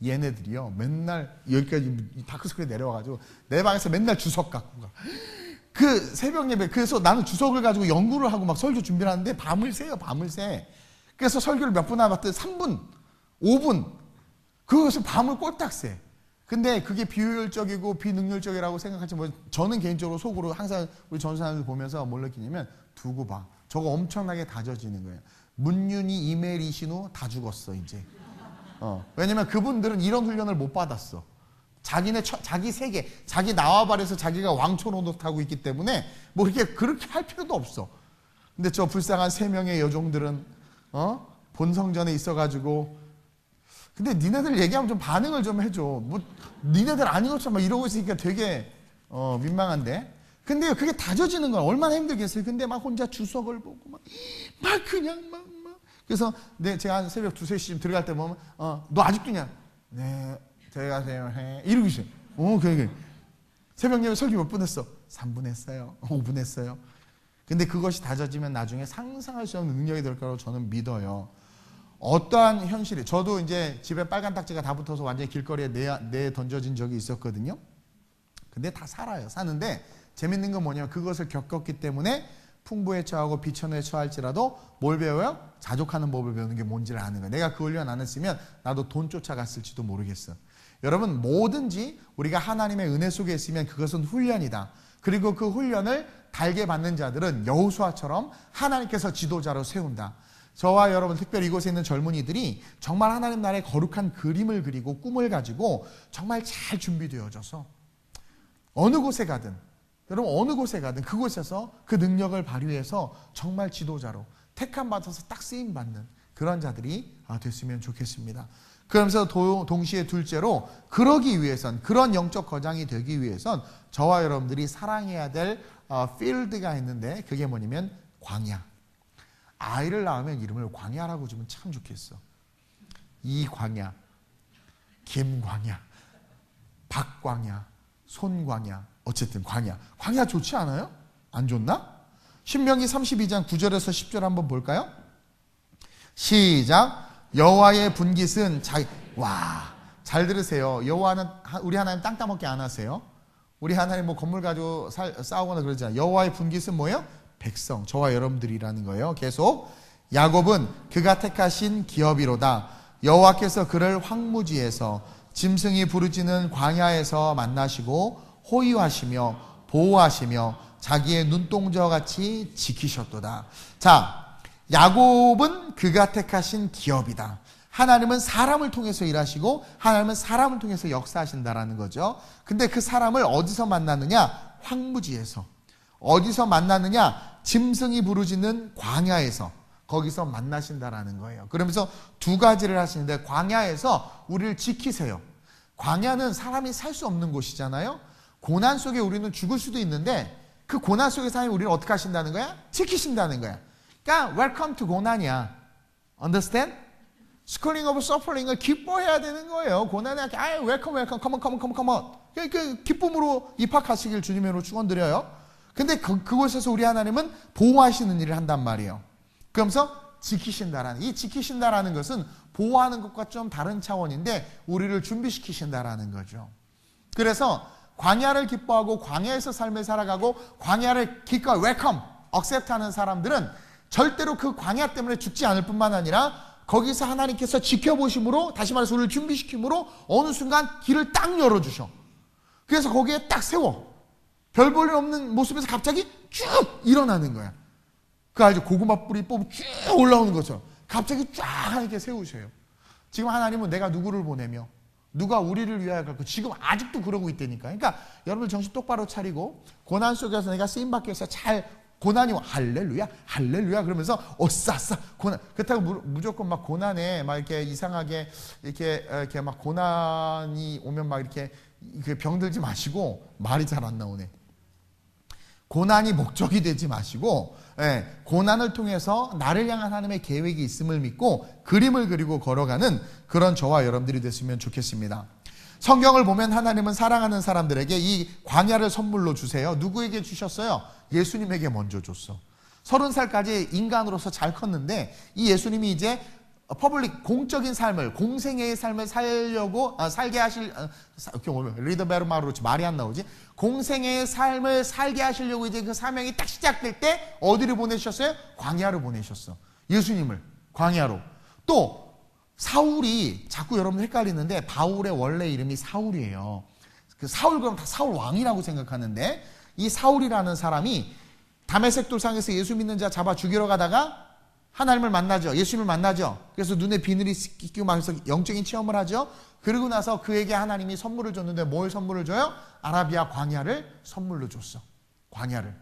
얘네들이요 맨날 여기까지 다크스크린 내려와가지고 내 방에서 맨날 주석 갖고 가. 그 새벽 예배. 그래서 나는 주석을 가지고 연구를 하고 막 설교 준비를 하는데 밤을 새요. 밤을 새. 그래서 설교를 몇 분 하봤더니 3분 5분 그것을 밤을 꼴딱 새. 근데 그게 비효율적이고 비능률적이라고 생각하지만 저는 개인적으로 속으로 항상 우리 전도사님들 보면서 뭘 느끼냐면 두고 봐. 저거 엄청나게 다져지는 거예요. 문윤이, 이메일, 이신우 다 죽었어 이제. 왜냐면 그분들은 이런 훈련을 못 받았어. 자기 세계, 자기 나와발에서 자기가 왕초 노릇하고 있기 때문에 뭐 그렇게 할 필요도 없어. 근데 저 불쌍한 3명의 여종들은 본성전에 있어가지고 근데 니네들 얘기하면 좀 반응을 좀 해줘. 뭐 니네들 아닌 것처럼 막 이러고 있으니까 되게 민망한데. 근데 그게 다져지는 건 얼마나 힘들겠어요. 근데 막 혼자 주석을 보고 막 그냥 막 그래서 제가 새벽 2, 3시쯤 들어갈 때 보면 너 아직도 냐? 네, 들어가세요. 이러고 있어요. 그래. 새벽 예배 설교 몇 분 했어? 3분 했어요. 5분 했어요. 근데 그것이 다져지면 나중에 상상할 수 없는 능력이 될 거라고 저는 믿어요. 어떠한 현실이, 저도 이제 집에 빨간 딱지가 다 붙어서 완전히 길거리에 내 던져진 적이 있었거든요. 근데 다 살아요. 사는데 재밌는 건 뭐냐면 그것을 겪었기 때문에 풍부에 처하고 비천에 처할지라도 뭘 배워요? 자족하는 법을 배우는 게 뭔지를 아는 거예요. 내가 그 훈련 안 했으면 나도 돈 쫓아갔을지도 모르겠어. 여러분, 뭐든지 우리가 하나님의 은혜 속에 있으면 그것은 훈련이다. 그리고 그 훈련을 달게 받는 자들은 여호수아처럼 하나님께서 지도자로 세운다. 저와 여러분, 특별히 이곳에 있는 젊은이들이 정말 하나님 나라의 거룩한 그림을 그리고 꿈을 가지고 정말 잘 준비되어져서 어느 곳에 가든, 여러분 어느 곳에 가든 그곳에서 그 능력을 발휘해서 정말 지도자로 택함 받아서 딱 쓰임 받는 그런 자들이 됐으면 좋겠습니다. 그러면서 동시에 둘째로, 그러기 위해선, 그런 영적 거장이 되기 위해선 저와 여러분들이 사랑해야 될 필드가 있는데, 그게 뭐냐면 광야. 아이를 낳으면 이름을 광야라고 주면 참 좋겠어. 이광야, 김광야, 박광야, 손광야, 어쨌든 광야. 광야 좋지 않아요? 안 좋나? 신명기 32장 9절에서 10절 한번 볼까요? 시작. 여호와의 분깃은 잘 들으세요. 여호와는, 우리 하나님 땅 따먹게 안 하세요. 우리 하나님 뭐 건물 가지고 싸우거나 그러지 않아요. 여호와의 분깃은 뭐예요? 백성, 저와 여러분들이라는 거예요. 계속. 야곱은 그가 택하신 기업이로다. 여호와께서 그를 황무지에서 짐승이 부르짖는 광야에서 만나시고 호위하시며 보호하시며 자기의 눈동자와 같이 지키셨도다. 자, 야곱은 그가 택하신 기업이다. 하나님은 사람을 통해서 일하시고 하나님은 사람을 통해서 역사하신다라는 거죠. 근데 그 사람을 어디서 만났느냐? 황무지에서. 어디서 만났느냐? 짐승이 부르짖는 광야에서. 거기서 만나신다라는 거예요. 그러면서 두 가지를 하시는데, 광야에서 우리를 지키세요. 광야는 사람이 살 수 없는 곳이잖아요. 고난 속에 우리는 죽을 수도 있는데 그 고난 속에서 하나님 우리를 어떻게 하신다는 거야? 지키신다는 거야. 그러니까 welcome to 고난이야. Understand? Schooling of suffering을 기뻐해야 되는 거예요. 고난에 welcome, come on. 그 기쁨으로 입학하시길 주님으로 축원드려요. 근데 그곳에서 우리 하나님은 보호하시는 일을 한단 말이에요. 그러면서 지키신다라는, 이 지키신다라는 것은 보호하는 것과 좀 다른 차원인데 우리를 준비시키신다라는 거죠. 그래서 광야를 기뻐하고 광야에서 삶을 살아가고 광야를 기꺼이 웰컴, 억셉트하는 사람들은 절대로 그 광야 때문에 죽지 않을 뿐만 아니라 거기서 하나님께서 지켜보심으로, 다시 말해서 우리를 준비시킴으로 어느 순간 길을 딱 열어주셔. 그래서 거기에 딱 세워. 별 볼 일 없는 모습에서 갑자기 쭉 일어나는 거야. 그 알죠? 고구마 뿌리 뽑으면 쭉 올라오는 것처럼 갑자기 쫙 하나님께 세우셔요. 지금 하나님은 내가 누구를 보내며 누가 우리를 위하여 갈까? 지금 아직도 그러고 있다니까. 그러니까 여러분들 정신 똑바로 차리고 고난 속에서 내가 쓰임받기 위해서 잘, 고난이 할렐루야 할렐루야 그러면서 오싸싸 고난, 그렇다고 무조건 막 고난에 막 이렇게 이상하게 이렇게 막 고난이 오면 막 이렇게 병들지 마시고, 말이 잘 안 나오네. 고난이 목적이 되지 마시고, 고난을 통해서 나를 향한 하나님의 계획이 있음을 믿고 그림을 그리고 걸어가는 그런 저와 여러분들이 됐으면 좋겠습니다. 성경을 보면 하나님은 사랑하는 사람들에게 이 광야를 선물로 주세요. 누구에게 주셨어요? 예수님에게 먼저 줬어. 30살까지 인간으로서 잘 컸는데 이 예수님이 이제 퍼블릭, 공적인 삶을, 공생애의 삶을 살게 하실, 리더베르마로 말이 안 나오지? 공생애의 삶을 살게 하시려고 이제 그 사명이 딱 시작될 때 어디를 보내셨어요? 광야로 보내셨어. 예수님을 광야로. 또 사울이, 자꾸 여러분 헷갈리는데 바울의 원래 이름이 사울이에요. 그 사울, 그럼 다 사울 왕이라고 생각하는데, 이 사울이라는 사람이 다메섹 돌상에서 예수 믿는 자 잡아 죽이러 가다가 하나님을 만나죠. 예수님을 만나죠. 그래서 눈에 비늘이 끼고 막 해서 영적인 체험을 하죠. 그러고 나서 그에게 하나님이 선물을 줬는데 뭘 선물을 줘요? 아라비아 광야를 선물로 줬어. 광야를.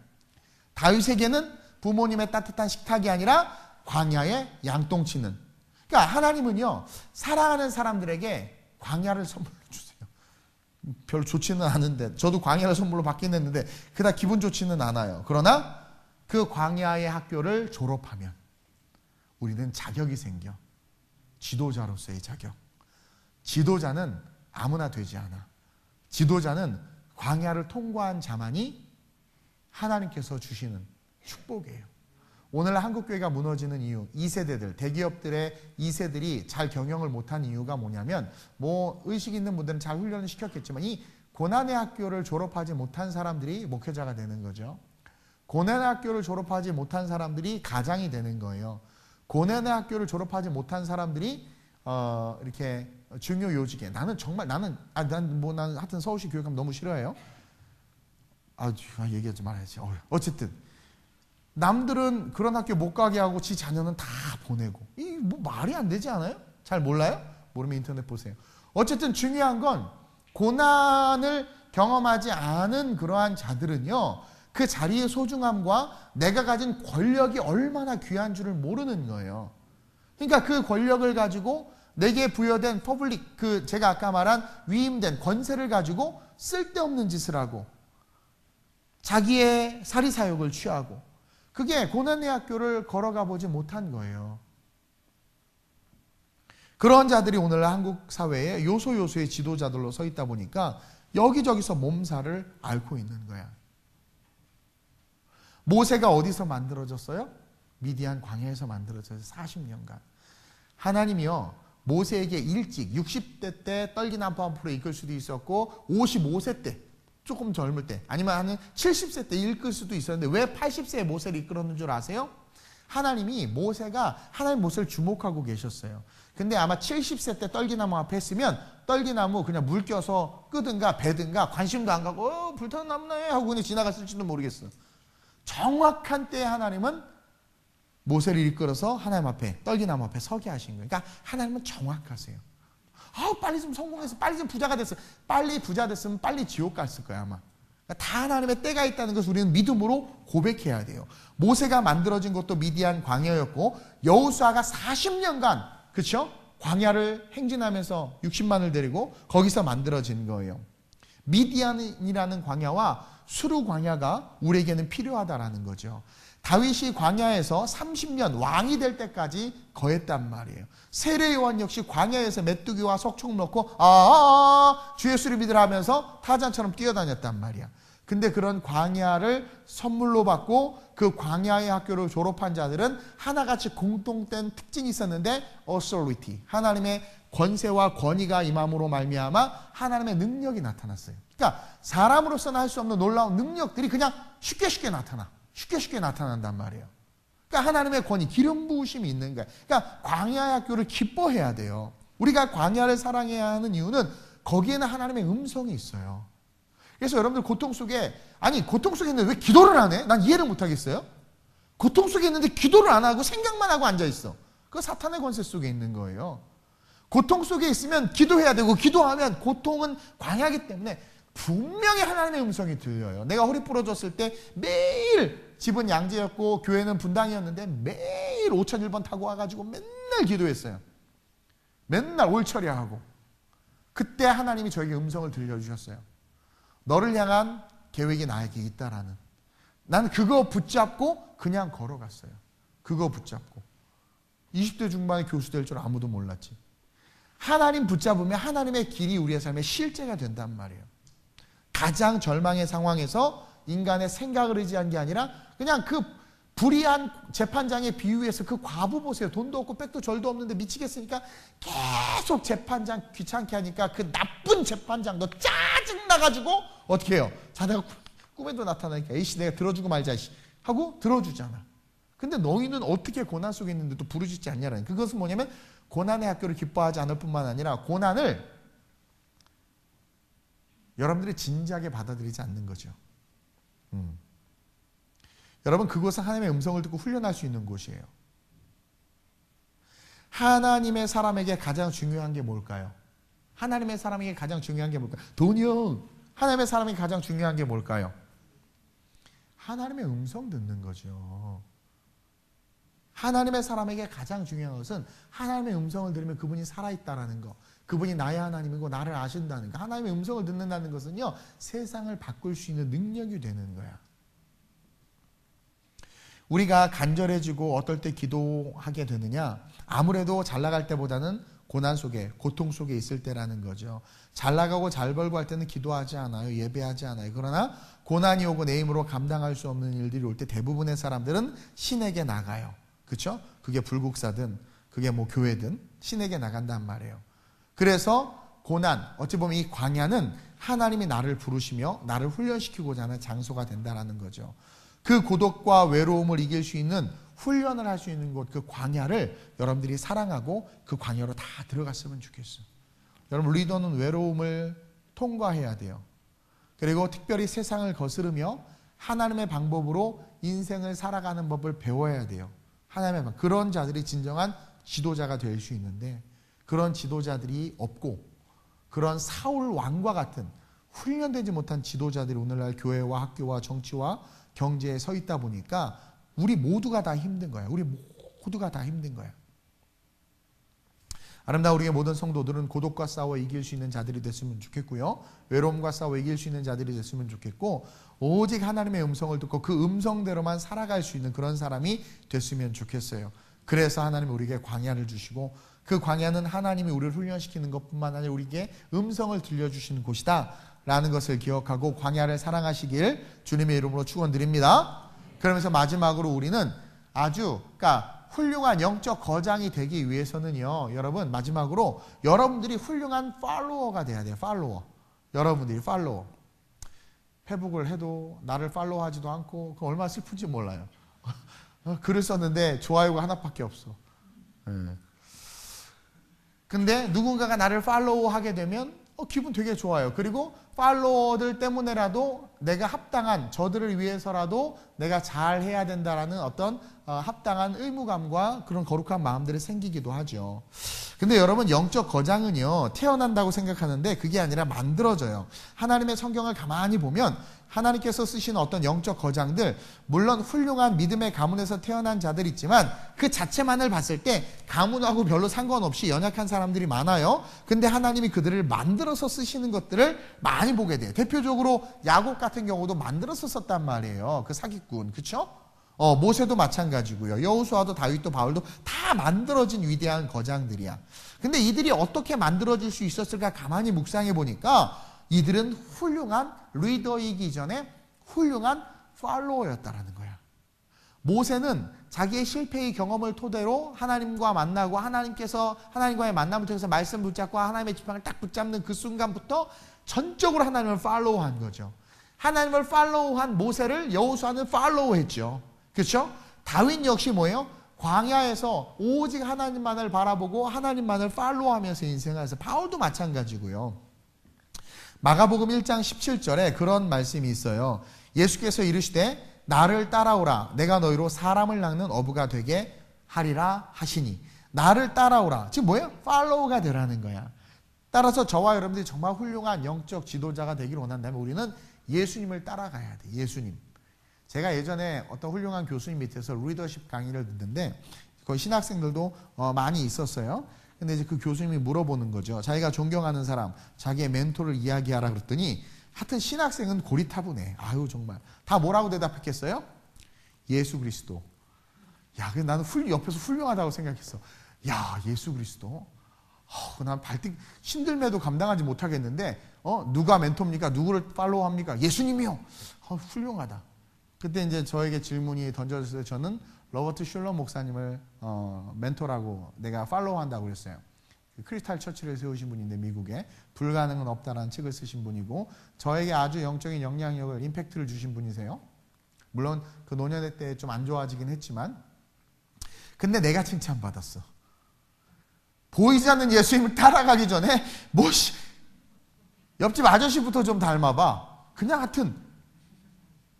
다윗에게는 부모님의 따뜻한 식탁이 아니라 광야의 양똥치는. 그러니까 하나님은요, 사랑하는 사람들에게 광야를 선물로 주세요. 별로 좋지는 않은데, 저도 광야를 선물로 받긴 했는데 그다지 기분 좋지는 않아요. 그러나 그 광야의 학교를 졸업하면 우리는 자격이 생겨. 지도자로서의 자격. 지도자는 아무나 되지 않아. 지도자는 광야를 통과한 자만이 하나님께서 주시는 축복이에요. 오늘 한국교회가 무너지는 이유, 2세대들, 대기업들의 2세들이 잘 경영을 못한 이유가 뭐냐면, 뭐 의식 있는 분들은 잘 훈련을 시켰겠지만 이 고난의 학교를 졸업하지 못한 사람들이 목회자가 되는 거죠. 고난의 학교를 졸업하지 못한 사람들이 가장이 되는 거예요. 고난의 학교를 졸업하지 못한 사람들이 이렇게 중요 요직에, 나는 하여튼 서울시 교육감 너무 싫어해요. 얘기하지 말아야지. 어쨌든 남들은 그런 학교 못 가게 하고 지 자녀는 다 보내고, 이 뭐 말이 안 되지 않아요? 잘 몰라요? 모르면 인터넷 보세요. 어쨌든 중요한 건 고난을 경험하지 않은 그러한 자들은요, 그 자리의 소중함과 내가 가진 권력이 얼마나 귀한 줄을 모르는 거예요. 그러니까 그 권력을 가지고 내게 부여된 퍼블릭, 제가 아까 말한 위임된 권세를 가지고 쓸데없는 짓을 하고 자기의 사리사욕을 취하고, 그게 고난의 학교를 걸어가 보지 못한 거예요. 그런 자들이 오늘 한국 사회에 요소요소의 지도자들로 서 있다 보니까 여기저기서 몸살을 앓고 있는 거야. 모세가 어디서 만들어졌어요? 미디안 광야에서 만들어져서 40년간. 하나님이요, 모세에게 일찍 60대 때 떨기나무 앞으로 이끌 수도 있었고 55세 때, 조금 젊을 때, 아니면 한 70세 때 이끌 수도 있었는데 왜 80세에 모세를 이끌었는 줄 아세요? 하나님이 하나님 모세를 주목하고 계셨어요. 근데 아마 70세 때 떨기나무 앞에 했으면 떨기나무 그냥 물 껴서 끄든가 베든가 관심도 안 가고 불타는 나무네 하고 그냥 지나갔을지도 모르겠어. 정확한 때에 하나님은 모세를 이끌어서 하나님 앞에, 떨기나무 앞에 서게 하신 거예요. 그러니까 하나님은 정확하세요. 빨리 좀 성공해서 빨리 좀 부자가 됐어. 빨리 부자 됐으면 빨리 지옥 갔을 거야 아마. 그러니까 다 하나님의 때가 있다는 것을 우리는 믿음으로 고백해야 돼요. 모세가 만들어진 것도 미디안 광야였고 여호수아가 40년간, 그렇죠? 광야를 행진하면서 60만을 데리고 거기서 만들어진 거예요. 미디안이라는 광야와 수르 광야가 우리에게는 필요하다라는 거죠. 다윗이 광야에서 30년 왕이 될 때까지 거했단 말이에요. 세례요한 역시 광야에서 메뚜기와 석총 넣고 주 예수를 믿으라 하면서 타잔처럼 뛰어다녔단 말이야. 근데 그런 광야를 선물로 받고 그 광야의 학교를 졸업한 자들은 하나같이 공통된 특징이 있었는데 authority, 하나님의 권세와 권위가 임함으로 말미암아 하나님의 능력이 나타났어요. 그러니까 사람으로서는 할 수 없는 놀라운 능력들이 그냥 쉽게 나타난단 말이에요. 그러니까 하나님의 권위, 기름 부으심이 있는 거예요. 그러니까 광야의 학교를 기뻐해야 돼요. 우리가 광야를 사랑해야 하는 이유는 거기에는 하나님의 음성이 있어요. 그래서 여러분들 고통 속에 있는데 왜 기도를 안 해? 난 이해를 못 하겠어요. 고통 속에 있는데 기도를 안 하고 생각만 하고 앉아있어. 그거 사탄의 권세 속에 있는 거예요. 고통 속에 있으면 기도해야 되고, 기도하면 고통은 광야이기 때문에 분명히 하나님의 음성이 들려요. 내가 허리 부러졌을 때 매일, 집은 양재였고 교회는 분당이었는데 매일 5001번 타고 와가지고 맨날 기도했어요. 맨날 올처리하고. 그때 하나님이 저에게 음성을 들려주셨어요. 너를 향한 계획이 나에게 있다라는. 난 그거 붙잡고 그냥 걸어갔어요. 그거 붙잡고. 20대 중반에 교수 될 줄 아무도 몰랐지. 하나님 붙잡으면 하나님의 길이 우리의 삶에 실제가 된단 말이에요. 가장 절망의 상황에서 인간의 생각을 의지한 게 아니라 그냥 그 불의한 재판장의 비유에서 그 과부 보세요. 돈도 없고 백도 절도 없는데 미치겠으니까 계속 재판장 귀찮게 하니까 그 나쁜 재판장도 짜증나가지고 어떻게 해요? 자다가 꿈에도 나타나니까 에이씨 내가 들어주고 말자 하고 들어주잖아. 근데 너희는 어떻게 고난 속에 있는데도 부르짖지 않냐라는. 그것은 뭐냐면 고난의 학교를 기뻐하지 않을 뿐만 아니라 고난을 여러분들이 진지하게 받아들이지 않는 거죠. 여러분, 그곳은 하나님의 음성을 듣고 훈련할 수 있는 곳이에요. 하나님의 사람에게 가장 중요한 게 뭘까요? 하나님의 사람에게 가장 중요한 게 뭘까요? 돈이요. 하나님의 사람에게 가장 중요한 게 뭘까요? 하나님의 음성 듣는 거죠. 하나님의 사람에게 가장 중요한 것은 하나님의 음성을 들으면 그분이 살아있다라는 거, 그분이 나의 하나님이고 나를 아신다는 거. 하나님의 음성을 듣는다는 것은요, 세상을 바꿀 수 있는 능력이 되는 거야. 우리가 간절해지고 어떨 때 기도하게 되느냐? 아무래도 잘 나갈 때보다는 고난 속에, 고통 속에 있을 때라는 거죠. 잘 나가고 잘 벌고 할 때는 기도하지 않아요. 예배하지 않아요. 그러나 고난이 오고 내 힘으로 감당할 수 없는 일들이 올 때 대부분의 사람들은 신에게 나가요. 그렇죠? 그게 불국사든 그게 뭐 교회든 신에게 나간단 말이에요. 그래서 고난, 어찌 보면 이 광야는 하나님이 나를 부르시며 나를 훈련시키고자 하는 장소가 된다는 거죠. 그 고독과 외로움을 이길 수 있는 훈련을 할 수 있는 곳, 그 광야를 여러분들이 사랑하고 그 광야로 다 들어갔으면 좋겠어요. 여러분, 리더는 외로움을 통과해야 돼요. 그리고 특별히 세상을 거스르며 하나님의 방법으로 인생을 살아가는 법을 배워야 돼요. 하나님의 방법. 그런 자들이 진정한 지도자가 될 수 있는데 그런 지도자들이 없고 그런 사울 왕과 같은 훈련되지 못한 지도자들이 오늘날 교회와 학교와 정치와 경제에 서 있다 보니까 우리 모두가 다 힘든 거야. 우리 모두가 다 힘든 거야. 아름다운 우리의 모든 성도들은 고독과 싸워 이길 수 있는 자들이 됐으면 좋겠고요. 외로움과 싸워 이길 수 있는 자들이 됐으면 좋겠고 오직 하나님의 음성을 듣고 그 음성대로만 살아갈 수 있는 그런 사람이 됐으면 좋겠어요. 그래서 하나님이 우리에게 광야를 주시고 그 광야는 하나님이 우리를 훈련시키는 것뿐만 아니라 우리에게 음성을 들려주시는 곳이다 라는 것을 기억하고 광야를 사랑하시길 주님의 이름으로 축원드립니다. 그러면서 마지막으로 우리는 아주 훌륭한 영적 거장이 되기 위해서는요, 여러분, 마지막으로 여러분들이 훌륭한 팔로워가 돼야 돼요. 팔로워. 여러분들이 팔로워. 페북을 해도 나를 팔로우하지도 않고 그 얼마나 슬픈지 몰라요. 글을 썼는데 좋아요가 하나밖에 없어. 근데 누군가가 나를 팔로우하게 되면 기분 되게 좋아요. 그리고 팔로워들 때문에라도 내가 합당한, 저들을 위해서라도 내가 잘 해야 된다라는 어떤 합당한 의무감과 그런 거룩한 마음들이 생기기도 하죠. 근데 여러분, 영적 거장은요, 태어난다고 생각하는데 그게 아니라 만들어져요. 하나님의 성경을 가만히 보면 하나님께서 쓰시는 어떤 영적 거장들, 물론 훌륭한 믿음의 가문에서 태어난 자들 있지만 그 자체만을 봤을 때 가문하고 별로 상관없이 연약한 사람들이 많아요. 근데 하나님이 그들을 만들어서 쓰시는 것들을 많이 보게 돼요. 대표적으로 야곱 같은 경우도 만들어서 썼단 말이에요. 그 사기꾼, 그렇죠? 모세도 마찬가지고요. 여호수아도 다윗도 바울도 다 만들어진 위대한 거장들이야. 근데 이들이 어떻게 만들어질 수 있었을까 가만히 묵상해 보니까 이들은 훌륭한 리더이기 전에 훌륭한 팔로워였다라는 거야. 모세는 자기의 실패의 경험을 토대로 하나님과 만나고 하나님과의 만남을 통해서 말씀 붙잡고 하나님의 지팡이를 딱 붙잡는 그 순간부터 전적으로 하나님을 팔로우한 거죠. 하나님을 팔로우한 모세를 여호수아는 팔로우했죠. 그렇죠? 다윗 역시 뭐예요? 광야에서 오직 하나님만을 바라보고 하나님만을 팔로우하면서 인생을. 바울도 마찬가지고요. 마가복음 1장 17절에 그런 말씀이 있어요. 예수께서 이르시되 나를 따라오라. 내가 너희로 사람을 낚는 어부가 되게 하리라 하시니. 나를 따라오라. 지금 뭐예요? 팔로우가 되라는 거야. 따라서 저와 여러분들이 정말 훌륭한 영적 지도자가 되기를 원한다면 우리는 예수님을 따라가야 돼. 예수님. 제가 예전에 어떤 훌륭한 교수님 밑에서 리더십 강의를 듣는데 거기 신학생들도 많이 있었어요. 근데 이제 그 교수님이 물어보는 거죠. 자기가 존경하는 사람, 자기의 멘토를 이야기하라 그랬더니 하여튼 신학생은 고리타분해. 아유 정말. 다 뭐라고 대답했겠어요? 예수 그리스도. 야, 나는 옆에서 훌륭하다고 생각했어. 야, 예수 그리스도. 난 발등 힘들매도 감당하지 못하겠는데 누가 멘토입니까? 누구를 팔로우합니까? 예수님이요. 훌륭하다. 그때 이제 저에게 질문이 던져졌을 때 저는 로버트 슐러 목사님을 멘토라고 내가 팔로우한다고 그랬어요. 크리스탈 처치를 세우신 분인데 미국에 불가능은 없다라는 책을 쓰신 분이고 저에게 아주 영적인 영향력을 임팩트를 주신 분이세요. 물론 그 노년의 때 좀 안 좋아지긴 했지만 근데 내가 칭찬받았어. 보이지 않는 예수님을 따라가기 전에 옆집 아저씨부터 좀 닮아봐. 그냥 하여튼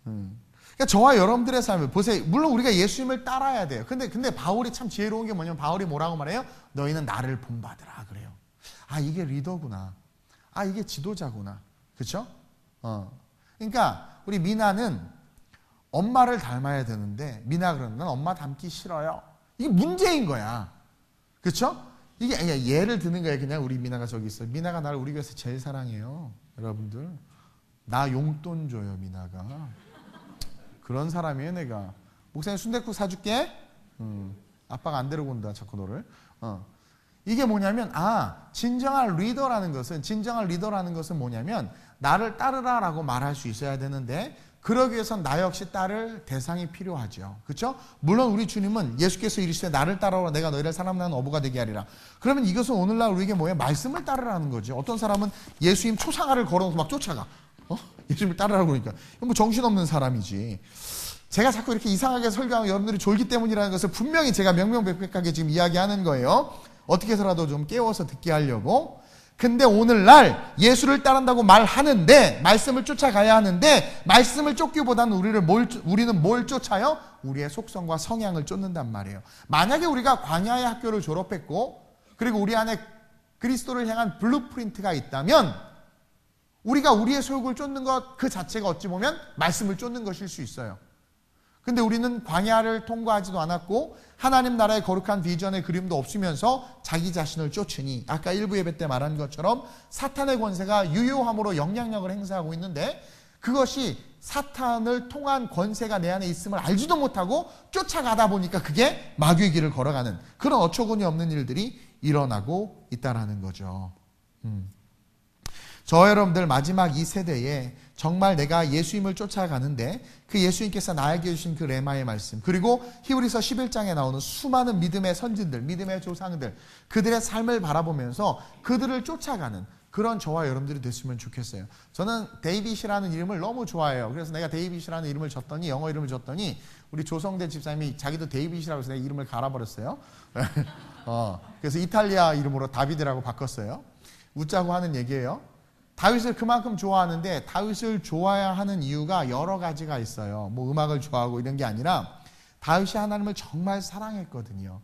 그러니까 저와 여러분들의 삶을 보세요. 물론 우리가 예수님을 따라야 돼요. 근데 바울이 참 지혜로운 게 뭐냐면 바울이 뭐라고 말해요? 너희는 나를 본받으라 그래요. 아, 이게 리더구나. 아, 이게 지도자구나. 그렇죠? 그러니까 우리 미나는 엄마를 닮아야 되는데 미나 그러는 건 엄마 닮기 싫어요. 이게 문제인 거야. 그렇죠? 이게 예를 드는 거예요. 그냥 우리 미나가 저기 있어요. 미나가 나를 우리 교회에서 제일 사랑해요. 여러분들. 나 용돈 줘요, 미나가. 그런 사람이에요, 내가. 목사님 순댓국 사줄게. 아빠가 안 데리고 온다, 자꾸 너를. 이게 뭐냐면 진정한 리더라는 것은 뭐냐면 나를 따르라라고 말할 수 있어야 되는데 그러기 위해선 나 역시 따를 대상이 필요하죠. 그렇죠? 물론 우리 주님은 예수께서 이르시되 나를 따라오라 내가 너희를 사람나는 어부가 되게 하리라. 그러면 이것은 오늘날 우리에게 뭐예요? 말씀을 따르라는 거죠. 어떤 사람은 예수님 초상화를 걸어놓고 막 쫓아가. 예수님을 따르라고 그러니까. 이건 뭐 정신없는 사람이지. 제가 자꾸 이렇게 이상하게 설교하면 여러분들이 졸기 때문이라는 것을 분명히 제가 명명백백하게 지금 이야기하는 거예요. 어떻게 해서라도 좀 깨워서 듣게 하려고. 근데 오늘날 예수를 따른다고 말하는데 말씀을 쫓아가야 하는데 말씀을 쫓기보다는 우리는 뭘 쫓아요? 우리의 속성과 성향을 쫓는단 말이에요. 만약에 우리가 광야의 학교를 졸업했고 그리고 우리 안에 그리스도를 향한 블루프린트가 있다면 우리가 우리의 소욕을 쫓는 것 그 자체가 어찌 보면 말씀을 쫓는 것일 수 있어요. 근데 우리는 광야를 통과하지도 않았고 하나님 나라의 거룩한 비전의 그림도 없으면서 자기 자신을 쫓으니 아까 일부 예배 때 말한 것처럼 사탄의 권세가 유효함으로 영향력을 행사하고 있는데 그것이 사탄을 통한 권세가 내 안에 있음을 알지도 못하고 쫓아가다 보니까 그게 마귀의 길을 걸어가는 그런 어처구니 없는 일들이 일어나고 있다는 거죠. 저 여러분들 마지막 이 세대에 정말 내가 예수님을 쫓아가는데 그 예수님께서 나에게 주신 그 레마의 말씀 그리고 히브리서 11장에 나오는 수많은 믿음의 선진들, 믿음의 조상들 그들의 삶을 바라보면서 그들을 쫓아가는 그런 저와 여러분들이 됐으면 좋겠어요. 저는 데이빗이라는 이름을 너무 좋아해요. 그래서 내가 데이빗이라는 이름을 줬더니 영어 이름을 줬더니 우리 조성대 집사님이 자기도 데이빗이라고 해서 내 이름을 갈아버렸어요. 그래서 이탈리아 이름으로 다비드라고 바꿨어요. 웃자고 하는 얘기예요. 다윗을 그만큼 좋아하는데 다윗을 좋아해야 하는 이유가 여러 가지가 있어요. 뭐 음악을 좋아하고 이런 게 아니라 다윗이 하나님을 정말 사랑했거든요.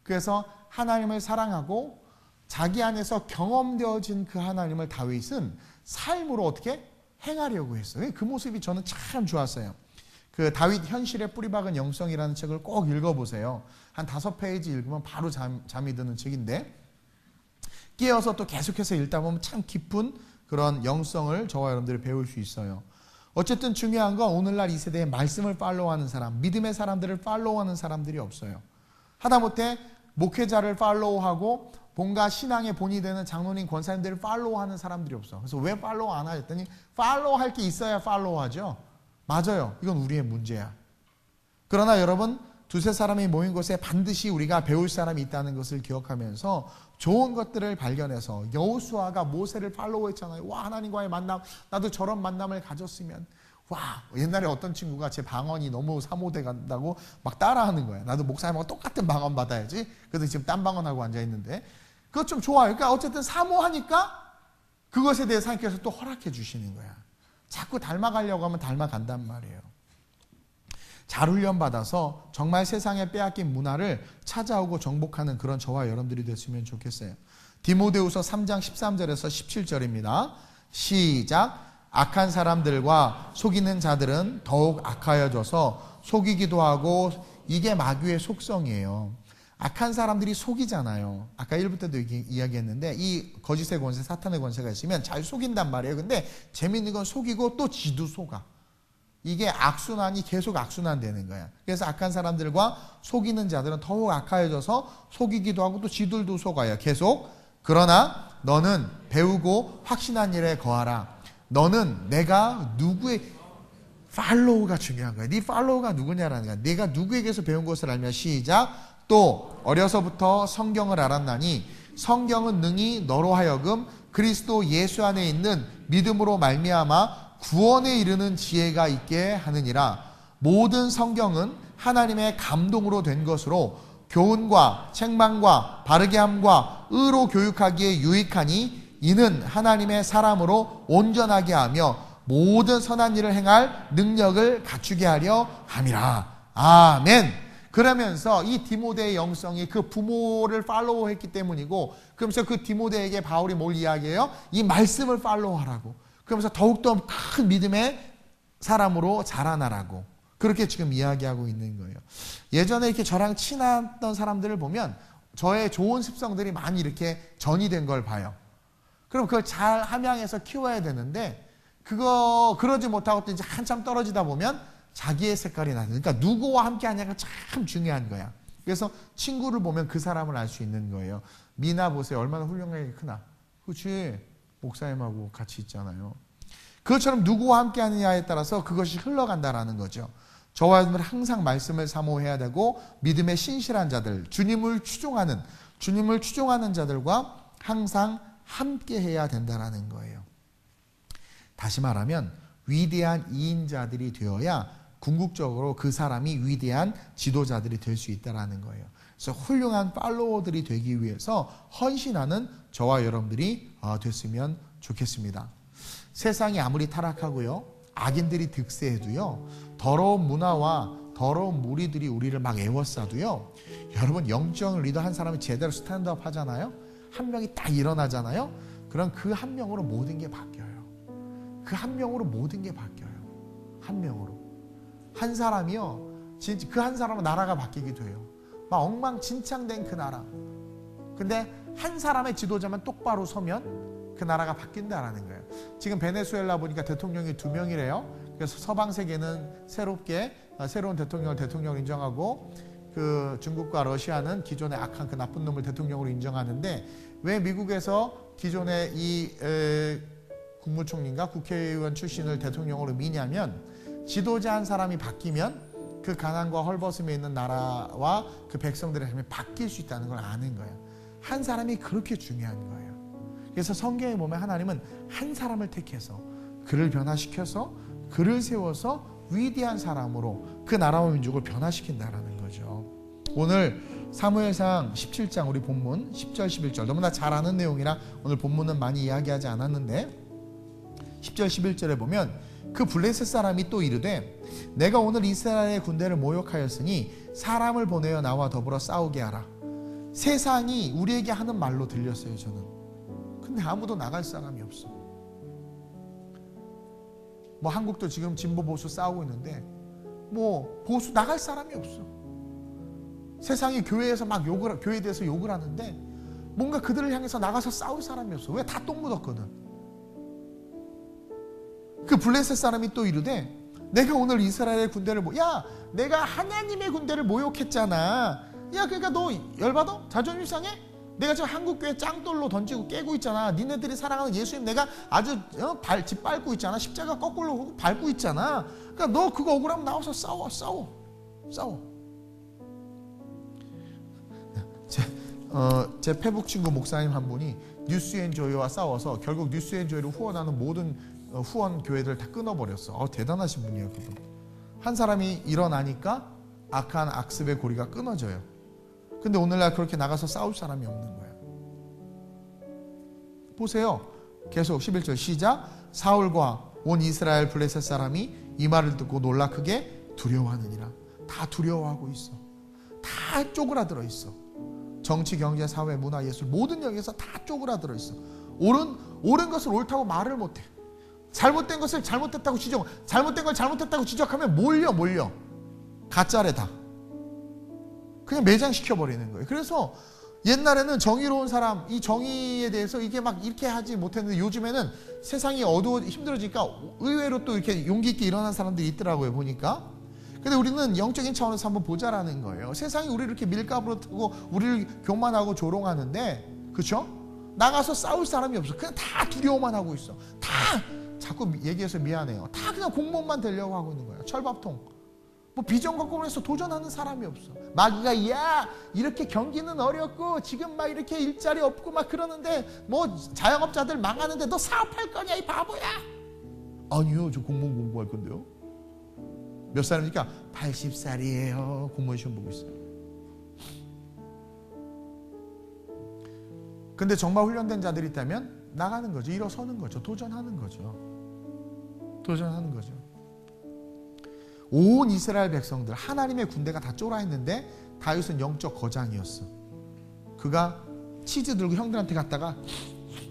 그래서 하나님을 사랑하고 자기 안에서 경험되어진 그 하나님을 다윗은 삶으로 어떻게 행하려고 했어요. 그 모습이 저는 참 좋았어요. 그 다윗 현실의 뿌리박은 영성이라는 책을 꼭 읽어보세요. 한 5페이지 읽으면 바로 잠이 드는 책인데 깨어서 또 계속해서 읽다 보면 참 깊은 그런 영성을 저와 여러분들이 배울 수 있어요. 어쨌든 중요한 건 오늘날 이 세대의 말씀을 팔로우하는 사람, 믿음의 사람들을 팔로우하는 사람들이 없어요. 하다못해 목회자를 팔로우하고 뭔가 신앙의 본이 되는 장로님, 권사님들을 팔로우하는 사람들이 없어. 그래서 왜 팔로우 안 하셨더니 팔로우할 게 있어야 팔로우하죠. 맞아요. 이건 우리의 문제야. 그러나 여러분 2-3사람이 모인 곳에 반드시 우리가 배울 사람이 있다는 것을 기억하면서 좋은 것들을 발견해서 여호수아가 모세를 팔로우했잖아요. 와 하나님과의 만남 나도 저런 만남을 가졌으면 와 옛날에 어떤 친구가 제 방언이 너무 사모돼 간다고 막 따라하는 거야. 나도 목사님하고 똑같은 방언 받아야지. 그래서 지금 딴 방언하고 앉아있는데 그것 좀 좋아요. 그러니까 어쨌든 사모하니까 그것에 대해서 하나님께서 또 허락해 주시는 거야. 자꾸 닮아가려고 하면 닮아간단 말이에요. 잘 훈련받아서 정말 세상에 빼앗긴 문화를 찾아오고 정복하는 그런 저와 여러분들이 됐으면 좋겠어요. 디모데후서 3장 13절에서 17절입니다. 시작. 악한 사람들과 속이는 자들은 더욱 악하여져서 속이기도 하고 이게 마귀의 속성이에요. 악한 사람들이 속이잖아요. 아까 1부 때도 이야기했는데 이 거짓의 권세, 사탄의 권세가 있으면 잘 속인단 말이에요. 근데 재밌는 건 속이고 또 지도 속아. 이게 악순환이 계속 악순환되는 거야. 그래서 악한 사람들과 속이는 자들은 더욱 악하여져서 속이기도 하고 또 지들도 속아요. 계속. 그러나 너는 배우고 확신한 일에 거하라. 너는 내가 누구의 팔로우가 중요한 거야. 네 팔로우가 누구냐라는 거야. 내가 누구에게서 배운 것을 알면 시작. 또 어려서부터 성경을 알았나니 성경은 능히 너로 하여금 그리스도 예수 안에 있는 믿음으로 말미암아 구원에 이르는 지혜가 있게 하느니라. 모든 성경은 하나님의 감동으로 된 것으로 교훈과 책망과 바르게 함과 의로 교육하기에 유익하니 이는 하나님의 사람으로 온전하게 하며 모든 선한 일을 행할 능력을 갖추게 하려 함이라. 아멘. 그러면서 이 디모데의 영성이 그 부모를 팔로우했기 때문이고 그러면서 그 디모데에게 바울이 뭘 이야기해요? 이 말씀을 팔로우하라고. 그러면서 더욱더 큰 믿음의 사람으로 자라나라고 그렇게 지금 이야기하고 있는 거예요. 예전에 이렇게 저랑 친했던 사람들을 보면 저의 좋은 습성들이 많이 이렇게 전이된 걸 봐요. 그럼 그걸 잘 함양해서 키워야 되는데 그러지 못하고 또 이제 한참 떨어지다 보면 자기의 색깔이 나는. 그러니까 누구와 함께 하냐가 참 중요한 거야. 그래서 친구를 보면 그 사람을 알 수 있는 거예요. 미나 보세요. 얼마나 훌륭하게 크나. 그렇지. 목사님하고 같이 있잖아요. 그것처럼 누구와 함께 하느냐에 따라서 그것이 흘러간다라는 거죠. 저와 여러분은 항상 말씀을 사모해야 되고 믿음의 신실한 자들, 주님을 추종하는 자들과 항상 함께 해야 된다라는 거예요. 다시 말하면 위대한 이인자들이 되어야 궁극적으로 그 사람이 위대한 지도자들이 될 수 있다라는 거예요. 그래서 훌륭한 팔로워들이 되기 위해서 헌신하는 저와 여러분들이 됐으면 좋겠습니다. 세상이 아무리 타락하고요, 악인들이 득세해도요, 더러운 문화와 더러운 무리들이 우리를 막 애워싸도요, 여러분 영적 리더 한 사람이 제대로 스탠드업 하잖아요. 한 명이 딱 일어나잖아요. 그럼 그 한 명으로 모든 게 바뀌어요. 그 한 명으로 모든 게 바뀌어요. 한 명으로. 한 사람이요, 진짜 그 한 사람은 나라가 바뀌기도 해요. 막 엉망진창된 그 나라. 근데 한 사람의 지도자만 똑바로 서면 그 나라가 바뀐다라는 거예요. 지금 베네수엘라 보니까 대통령이 2명이래요. 그래서 서방 세계는 새롭게 새로운 대통령을 인정하고, 그 중국과 러시아는 기존의 악한 그 나쁜 놈을 대통령으로 인정하는데, 왜 미국에서 기존의 이 국무총리인가 국회의원 출신을 대통령으로 미냐면, 지도자 한 사람이 바뀌면 그 가난과 헐벗음에 있는 나라와 그 백성들의 삶이 바뀔 수 있다는 걸 아는 거예요. 한 사람이 그렇게 중요한 거예요. 그래서 성경에 보면 하나님은 한 사람을 택해서 그를 변화시켜서 그를 세워서 위대한 사람으로 그 나라와 민족을 변화시킨다라는 거죠. 오늘 사무엘상 17장 우리 본문 10절 11절 너무나 잘 아는 내용이라 오늘 본문은 많이 이야기하지 않았는데, 10절 11절에 보면 그 블레셋 사람이 또 이르되 내가 오늘 이스라엘의 군대를 모욕하였으니 사람을 보내어 나와 더불어 싸우게 하라. 세상이 우리에게 하는 말로 들렸어요. 저는. 근데 아무도 나갈 사람이 없어. 뭐 한국도 지금 진보 보수 싸우고 있는데 뭐 보수 나갈 사람이 없어. 세상이 교회에서 막 교회에 대해서 욕을 하는데 뭔가 그들을 향해서 나가서 싸울 사람이 없어. 왜? 다 똥 묻었거든. 그 블레셋 사람이 또 이르되 내가 오늘 이스라엘의 군대를 야, 내가 하나님의 군대를 모욕했잖아. 야, 그러니까 너 열받아? 자존심 상해? 내가 지금 한국교회 짱돌로 던지고 깨고 있잖아. 니네들이 사랑하는 예수님 내가 아주 짓밟고 있잖아. 십자가 거꾸로 밟고 있잖아. 그러니까 너 그거 억울하면 나와서 싸워. 제 페북 친구 목사님 한 분이 뉴스앤조이와 싸워서 결국 뉴스앤조이를 후원하는 모든 후원 교회들을 다 끊어버렸어. 대단하신 분이에요, 그분. 한 사람이 일어나니까 악한 악습의 고리가 끊어져요. 근데 오늘날 그렇게 나가서 싸울 사람이 없는 거예요. 보세요. 계속 11절 시작. 사울과 온 이스라엘 블레셋 사람이 이 말을 듣고 놀라 크게 두려워하느니라. 다 두려워하고 있어. 다 쪼그라들어 있어. 정치, 경제, 사회, 문화, 예술 모든 영역에서 다 쪼그라들어 있어. 옳은 것을 옳다고 말을 못해. 잘못된 것을 잘못됐다고 잘못된 걸 잘못됐다고 지적하면 몰려. 가짜래 다. 그냥 매장시켜버리는 거예요. 그래서 옛날에는 정의로운 사람, 이 정의에 대해서 이게 막 이렇게 하지 못했는데 요즘에는 세상이 힘들어지니까 의외로 또 이렇게 용기 있게 일어난 사람들이 있더라고요, 보니까. 근데 우리는 영적인 차원에서 한번 보자라는 거예요. 세상이 우리를 이렇게 밀가부로 타고 우리를 교만하고 조롱하는데, 그렇죠? 나가서 싸울 사람이 없어. 그냥 다 두려워만 하고 있어. 다 자꾸 얘기해서 미안해요. 다 그냥 공무원만 되려고 하고 있는 거예요. 철밥통. 뭐 비전 갖고 해서 도전하는 사람이 없어. 마귀가 야 이렇게 경기는 어렵고 지금 막 이렇게 일자리 없고 막 그러는데 뭐 자영업자들 망하는데 너 사업할 거냐 이 바보야. 아니요, 저 공무원 공부할 건데요. 몇 살입니까? 80살이에요. 공무원 시험 보고 있어요. 근데 정말 훈련된 자들이 있다면 나가는 거죠. 일어서는 거죠. 도전하는 거죠. 온 이스라엘 백성들, 하나님의 군대가 다 쫄아있는데 다윗은 영적 거장이었어. 그가 치즈 들고 형들한테 갔다가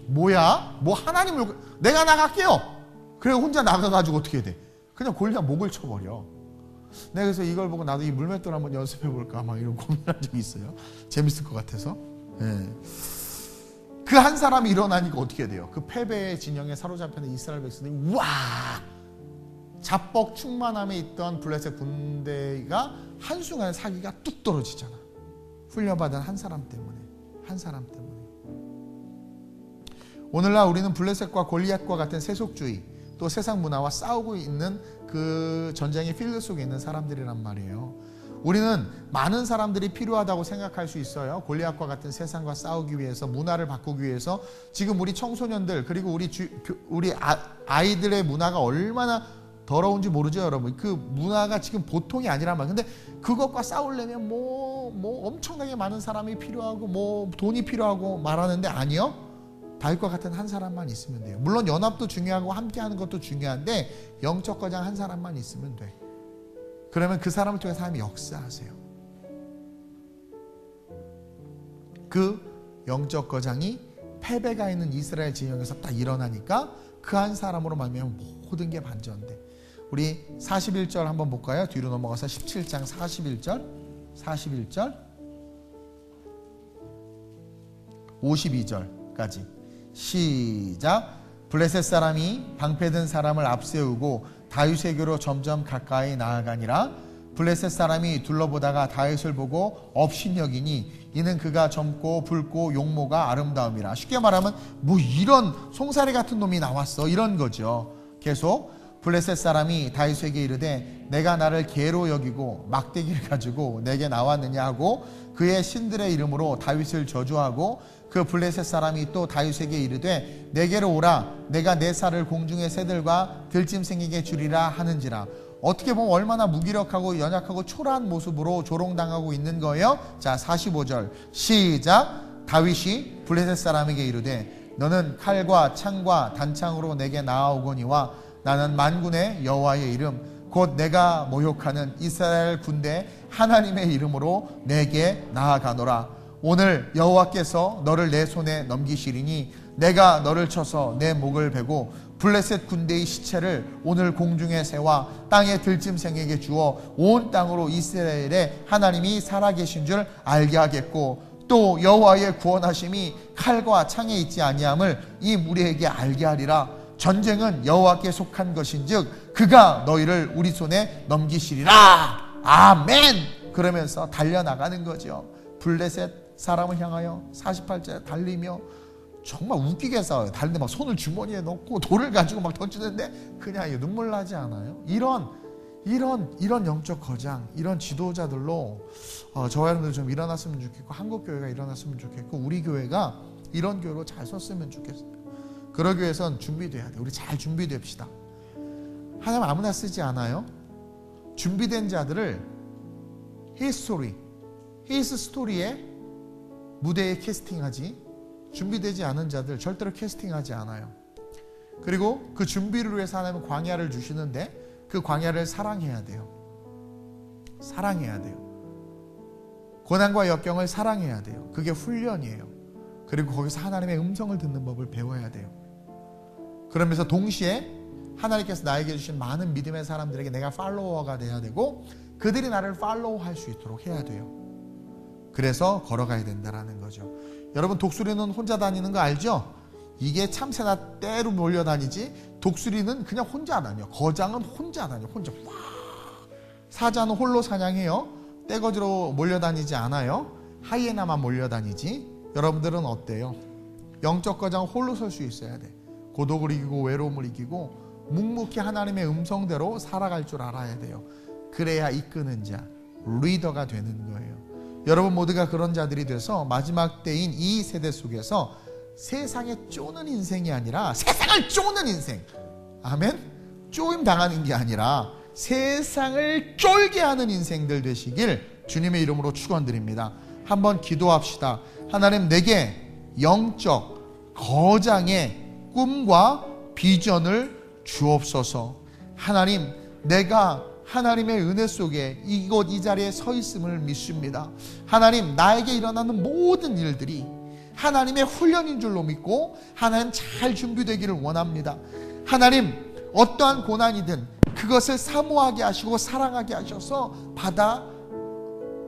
뭐야? 뭐 하나님을 내가 나갈게요. 그래 혼자 나가가지고 어떻게 돼? 그냥 골리앗 목을 쳐버려. 내가 그래서 이걸 보고 나도 이 물맷돌 한번 연습해볼까 막 이런 고민한 적이 있어요. 재밌을 것 같아서. 그 한 사람이 일어나니까 어떻게 돼요? 그 패배의 진영에 사로잡혀있는 이스라엘 백성들이 와! 자뻑 충만함에 있던 블레셋 군대가 한순간에 사기가 뚝 떨어지잖아. 훈련받은 한 사람 때문에. 오늘날 우리는 블레셋과 골리앗과 같은 세속주의, 또 세상 문화와 싸우고 있는 그 전쟁의 필드 속에 있는 사람들이란 말이에요. 우리는 많은 사람들이 필요하다고 생각할 수 있어요. 골리앗과 같은 세상과 싸우기 위해서, 문화를 바꾸기 위해서. 지금 우리 청소년들, 그리고 우리 아이들의 문화가 얼마나 더러운지 모르죠, 여러분. 그 문화가 지금 보통이 아니란 말이에요. 근데 그것과 싸우려면 뭐 엄청나게 많은 사람이 필요하고 뭐 돈이 필요하고 말하는데, 아니요. 다윗과 같은 한 사람만 있으면 돼요. 물론 연합도 중요하고 함께하는 것도 중요한데 영적 거장 한 사람만 있으면 돼. 그러면 그 사람을 통해서 하나님이 역사하세요. 그 영적 거장이 패배가 있는 이스라엘 진영에서 딱 일어나니까 그 한 사람으로 말미암아 모든 게 반전돼. 우리 41절 한번 볼까요? 뒤로 넘어가서 17장 41절 52절까지 시작. 블레셋 사람이 방패든 사람을 앞세우고 다윗에게로 점점 가까이 나아가니라. 블레셋 사람이 둘러보다가 다윗을 보고 업신여기니 이는 그가 젊고 붉고 용모가 아름다움이라. 쉽게 말하면 뭐 이런 송사리 같은 놈이 나왔어, 이런 거죠. 계속 블레셋 사람이 다윗에게 이르되 내가 나를 개로 여기고 막대기를 가지고 내게 나왔느냐 하고 그의 신들의 이름으로 다윗을 저주하고, 그 블레셋 사람이 또 다윗에게 이르되 내게로 오라, 내가 내 살을 공중의 새들과 들짐승에게 주리라 하는지라. 어떻게 보면 얼마나 무기력하고 연약하고 초라한 모습으로 조롱당하고 있는 거예요. 자, 45절 시작. 다윗이 블레셋 사람에게 이르되 너는 칼과 창과 단창으로 내게 나아오거니와 나는 만군의 여호와의 이름 곧 내가 모욕하는 이스라엘 군대 하나님의 이름으로 내게 나아가노라. 오늘 여호와께서 너를 내 손에 넘기시리니 내가 너를 쳐서 내 목을 베고 블레셋 군대의 시체를 오늘 공중의 새와 땅의 들짐승에게 주어 온 땅으로 이스라엘의 하나님이 살아계신 줄 알게 하겠고, 또 여호와의 구원하심이 칼과 창에 있지 아니함을 이 무리에게 알게 하리라. 전쟁은 여호와께 속한 것인즉 그가 너희를 우리 손에 넘기시리라. 아멘. 그러면서 달려나가는 거죠. 블레셋 사람을 향하여 48절 달리며 정말 웃기게 싸워요. 달리는데 막 손을 주머니에 넣고 돌을 가지고 막 던지는데 그냥 눈물 나지 않아요? 이런 영적 거장, 이런 지도자들로 저와 여러분들 좀 일어났으면 좋겠고, 한국 교회가 일어났으면 좋겠고, 우리 교회가 이런 교회로 잘 섰으면 좋겠어요. 그러기 위해선 준비돼야 돼. 우리 잘 준비됩시다. 하나님 아무나 쓰지 않아요. 준비된 자들을 히스 스토리의 무대에 캐스팅하지, 준비되지 않은 자들 절대로 캐스팅하지 않아요. 그리고 그 준비를 위해서 하나님은 광야를 주시는데 그 광야를 사랑해야 돼요. 사랑해야 돼요. 고난과 역경을 사랑해야 돼요. 그게 훈련이에요. 그리고 거기서 하나님의 음성을 듣는 법을 배워야 돼요. 그러면서 동시에 하나님께서 나에게 주신 많은 믿음의 사람들에게 내가 팔로워가 돼야 되고 그들이 나를 팔로우할 수 있도록 해야 돼요. 그래서 걸어가야 된다는 거죠. 여러분, 독수리는 혼자 다니는 거 알죠? 이게 참새나 떼로 몰려다니지 독수리는 그냥 혼자 다녀. 거장은 혼자 다녀. 혼자. 와. 사자는 홀로 사냥해요. 떼거지로 몰려다니지 않아요. 하이에나만 몰려다니지. 여러분들은 어때요? 영적 거장 홀로 설 수 있어야 돼. 고독을 이기고 외로움을 이기고 묵묵히 하나님의 음성대로 살아갈 줄 알아야 돼요. 그래야 이끄는 자, 리더가 되는 거예요. 여러분 모두가 그런 자들이 돼서 마지막 때인 이 세대 속에서 세상에 쪼는 인생이 아니라 세상을 쪼는 인생, 아멘? 쪼임 당하는 게 아니라 세상을 쫄게 하는 인생들 되시길 주님의 이름으로 축원드립니다. 한번 기도합시다. 하나님, 내게 영적 거장의 꿈과 비전을 주옵소서. 하나님, 내가 하나님의 은혜 속에 이곳 이 자리에 서 있음을 믿습니다. 하나님, 나에게 일어나는 모든 일들이 하나님의 훈련인 줄로 믿고 하나님 잘 준비되기를 원합니다. 하나님, 어떠한 고난이든 그것을 사모하게 하시고 사랑하게 하셔서 받아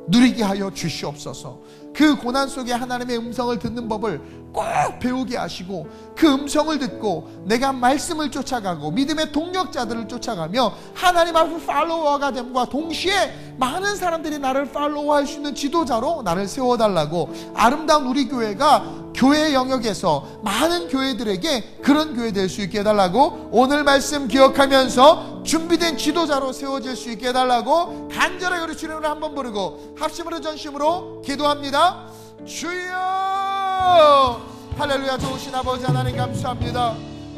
누리게 하여 주시옵소서. 그 고난 속에 하나님의 음성을 듣는 법을 꼭 배우게 하시고, 그 음성을 듣고 내가 말씀을 쫓아가고 믿음의 동력자들을 쫓아가며 하나님 앞에 팔로워가 됨과 동시에 많은 사람들이 나를 팔로워할 수 있는 지도자로 나를 세워달라고, 아름다운 우리 교회가 교회 영역에서 많은 교회들에게 그런 교회 될 수 있게 해달라고, 오늘 말씀 기억하면서 준비된 지도자로 세워질 수 있게 해달라고 간절하게 우리 주님을 한번 부르고 합심으로 전심으로 기도합니다. 주여, 할렐루야. 좋으신 아버지 하나님 감사합니다.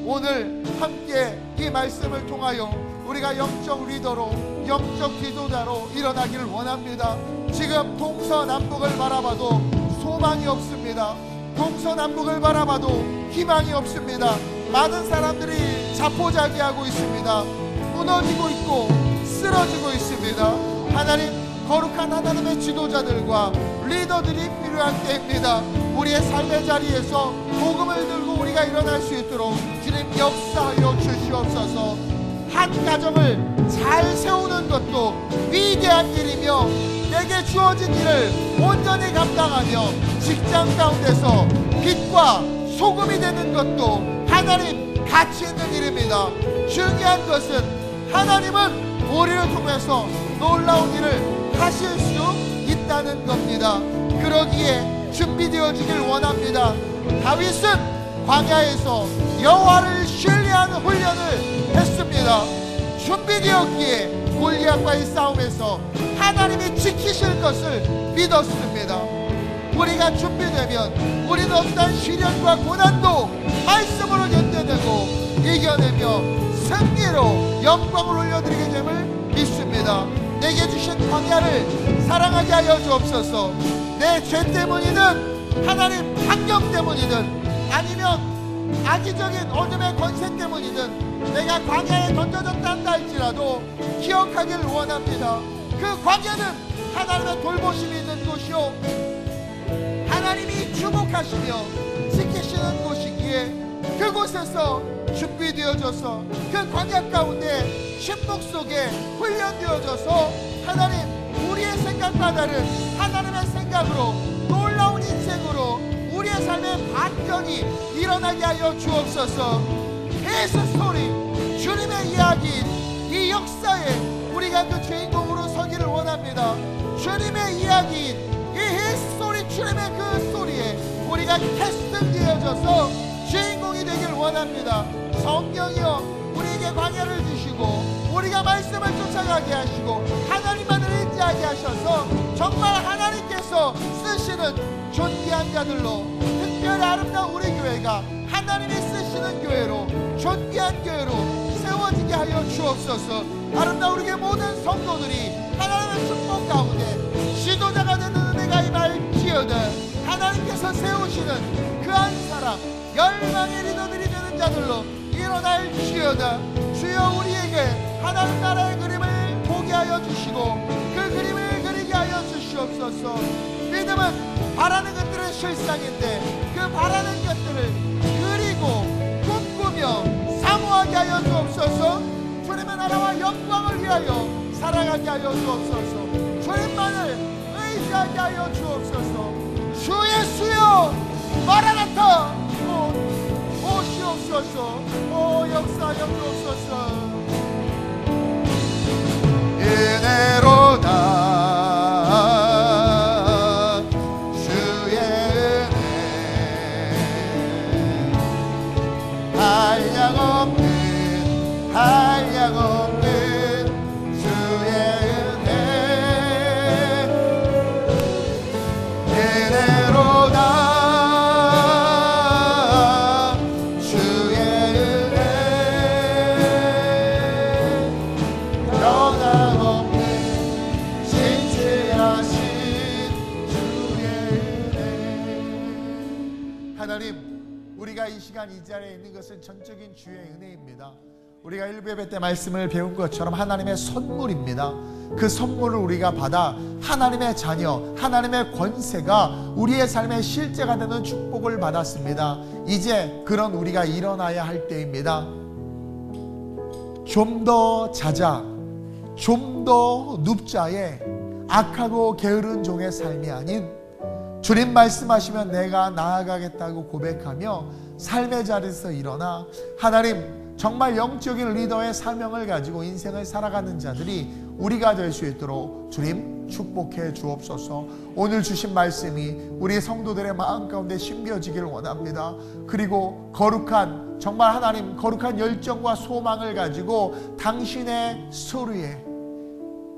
오늘 함께 이 말씀을 통하여 우리가 영적 리더로, 영적 지도자로 일어나기를 원합니다. 지금 동서남북을 바라봐도 소망이 없습니다. 동서남북을 바라봐도 희망이 없습니다. 많은 사람들이 자포자기하고 있습니다. 무너지고 있고 쓰러지고 있습니다. 하나님, 거룩한 하나님의 지도자들과 리더들이 필요한 때입니다. 우리의 삶의 자리에서 복음을 들고 우리가 일어날 수 있도록 주님 역사하여 주시옵소서. 한 가정을 잘 세우는 것도 위대한 일이며, 내게 주어진 일을 온전히 감당하며 직장 가운데서 빛과 소금이 되는 것도 하나님 가치 있는 일입니다. 중요한 것은 하나님은 우리를 통해서 놀라운 일을 하실 수 있다는 겁니다. 그러기에 준비되어지길 원합니다. 다윗은 광야에서 여호와를 신뢰하는 훈련을 했습니다. 준비되었기에 골리앗과의 싸움에서 하나님이 지키실 것을 믿었습니다. 우리가 준비되면 우리는 어떤 시련과 고난도 말씀으로 견뎌내고 이겨내며 승리로 영광을 올려드리게 됨을 믿습니다. 내게 주신 광야를 사랑하게 하여 주옵소서. 내 죄 때문이든 하나님 환경 때문이든 아니면 악의적인 어둠의 권세 때문이든 내가 광야에 던져졌다 한다 할지라도 기억하길 원합니다. 그 광야는 하나님의 돌보심이 있는 곳이요, 하나님이 주목하시며 지키시는 곳이기에 그곳에서 준비되어져서 그 광야 가운데 신복 속에 훈련되어져서 하나님, 우리의 생각과 다른 하나님의 생각으로 놀라운 인생으로 우리의 삶의 반전이 일어나게 하여 주옵소서. His story, 주님의 이야기, 이 역사에 우리가 그 주인공으로 서기를 원합니다. 주님의 이야기, 이 His story, 주님의 그 스토리에 우리가 캐스팅되어져서 주인공이 되길 원합니다. 성령이여, 우리에게 광야를 주시고 우리가 말씀을 쫓아가게 하시고 하나님만을 의지하게 하셔서 정말 하나님께서 쓰시는 존귀한 자들로, 특별히 아름다운 우리 교회가 하나님이 쓰시는 교회로, 존귀한 교회로 세워지게 하여 주옵소서. 아름다운 우리의 모든 성도들이 하나님의 축복 가운데 지도자가 되는 은혜가 임할지어다. 하나님께서 세우시는 그 한 사람, 열방의 리더들이 되는 자들로 일어날지어다. 주여, 우리에게 하나님 나라의 그림을 보게 하여 주시고 그 그림을 그리게 하여 주시옵소서. 믿음은 바라는 것들의 실상인데 그 바라는 것들을 그리고 꿈꾸며 사모하게 하여 주옵소서. 주님의 나라와 영광을 위하여 살아가게 하여 주옵소서. 주님만을 의지하게 하여 주옵소서. 주 예수여, 마라나타, 오시옵소서. 역사하여 주옵소서. 은혜로다 주의 은혜, 한량없는 주의 은혜. 은혜로다 우리가 이 시간 이 자리에 있는 것은 전적인 주의 은혜입니다. 우리가 1부 예배 때 말씀을 배운 것처럼 하나님의 선물입니다. 그 선물을 우리가 받아 하나님의 자녀, 하나님의 권세가 우리의 삶의 실제가 되는 축복을 받았습니다. 이제 그런 우리가 일어나야 할 때입니다. 좀 더 자자, 좀 더 눕자에 악하고 게으른 종의 삶이 아닌 주님 말씀하시면 내가 나아가겠다고 고백하며 삶의 자리에서 일어나 하나님 정말 영적인 리더의 사명을 가지고 인생을 살아가는 자들이 우리가 될 수 있도록 주님 축복해 주옵소서. 오늘 주신 말씀이 우리 성도들의 마음 가운데 심겨지기를 원합니다. 그리고 거룩한 정말 하나님 거룩한 열정과 소망을 가지고 당신의 스토리에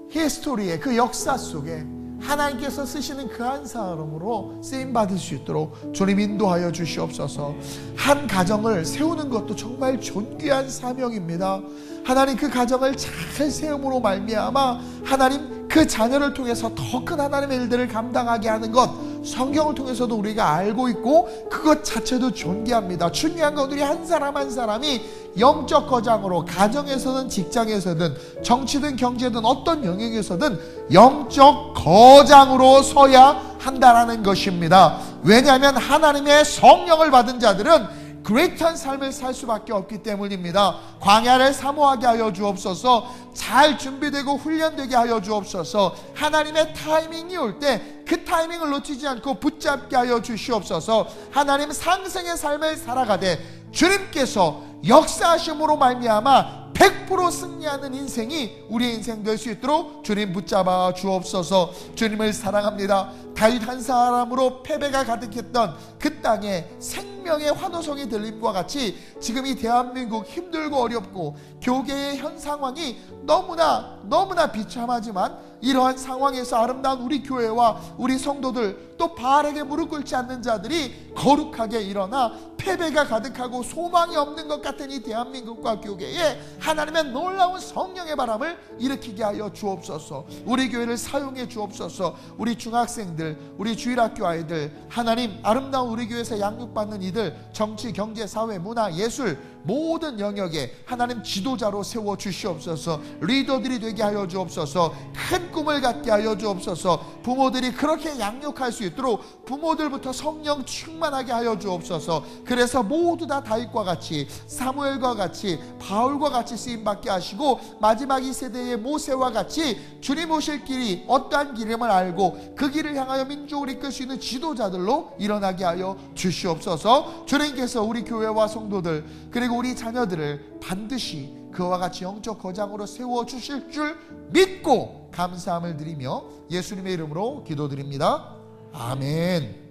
히스토리의 그 역사 속에 하나님께서 쓰시는 그 한 사람으로 쓰임받을 수 있도록 주님 인도하여 주시옵소서. 한 가정을 세우는 것도 정말 존귀한 사명입니다. 하나님 그 가정을 잘 세움으로 말미암아 하나님 그 자녀를 통해서 더 큰 하나님의 일들을 감당하게 하는 것 성경을 통해서도 우리가 알고 있고 그것 자체도 존귀합니다. 중요한 건 우리 한 사람 한 사람이 영적 거장으로 가정에서든 직장에서든 정치든 경제든 어떤 영역에서든 영적 거장으로 서야 한다라는 것입니다. 왜냐하면 하나님의 성령을 받은 자들은 그레이트한 삶을 살 수밖에 없기 때문입니다. 광야를 사모하게 하여 주옵소서. 잘 준비되고 훈련되게 하여 주옵소서. 하나님의 타이밍이 올 때 그 타이밍을 놓치지 않고 붙잡게 하여 주시옵소서. 하나님 상생의 삶을 살아가되 주님께서 역사하심으로 말미암아 100% 승리하는 인생이 우리의 인생 될 수 있도록 주님 붙잡아 주옵소서. 주님을 사랑합니다. 다윗 한 사람으로 패배가 가득했던 그 땅에 생명의 환호성이 들림과 같이 지금 이 대한민국 힘들고 어렵고 교계의 현 상황이 너무나 비참하지만 이러한 상황에서 아름다운 우리 교회와 우리 성도들 또 바알에게 무릎 꿇지 않는 자들이 거룩하게 일어나 패배가 가득하고 소망이 없는 것 같은 이 대한민국과 교계에 하나님의 놀라운 성령의 바람을 일으키게 하여 주옵소서. 우리 교회를 사용해 주옵소서. 우리 중학생들, 우리 주일학교 아이들, 하나님 아름다운 우리 교회에서 양육받는 이들, 정치, 경제, 사회, 문화, 예술 모든 영역에 하나님 지도자로 세워 주시옵소서. 리더들이 되게 하여 주옵소서. 큰 꿈을 갖게 하여 주옵소서. 부모들이 그렇게 양육할 수 있도록 부모들부터 성령 충만하게 하여 주옵소서. 그래서 모두 다 다윗과 같이 사무엘과 같이 바울과 같이 쓰임받게 하시고 마지막 이 세대의 모세와 같이 주님 오실 길이 어떠한 길임을 알고 그 길을 향하여 민족을 이끌 수 있는 지도자들로 일어나게 하여 주시옵소서. 주님께서 우리 교회와 성도들 그리고 우리 자녀들을 반드시 그와 같이 영적 거장으로 세워주실 줄 믿고 감사함을 드리며 예수님의 이름으로 기도드립니다. 아멘.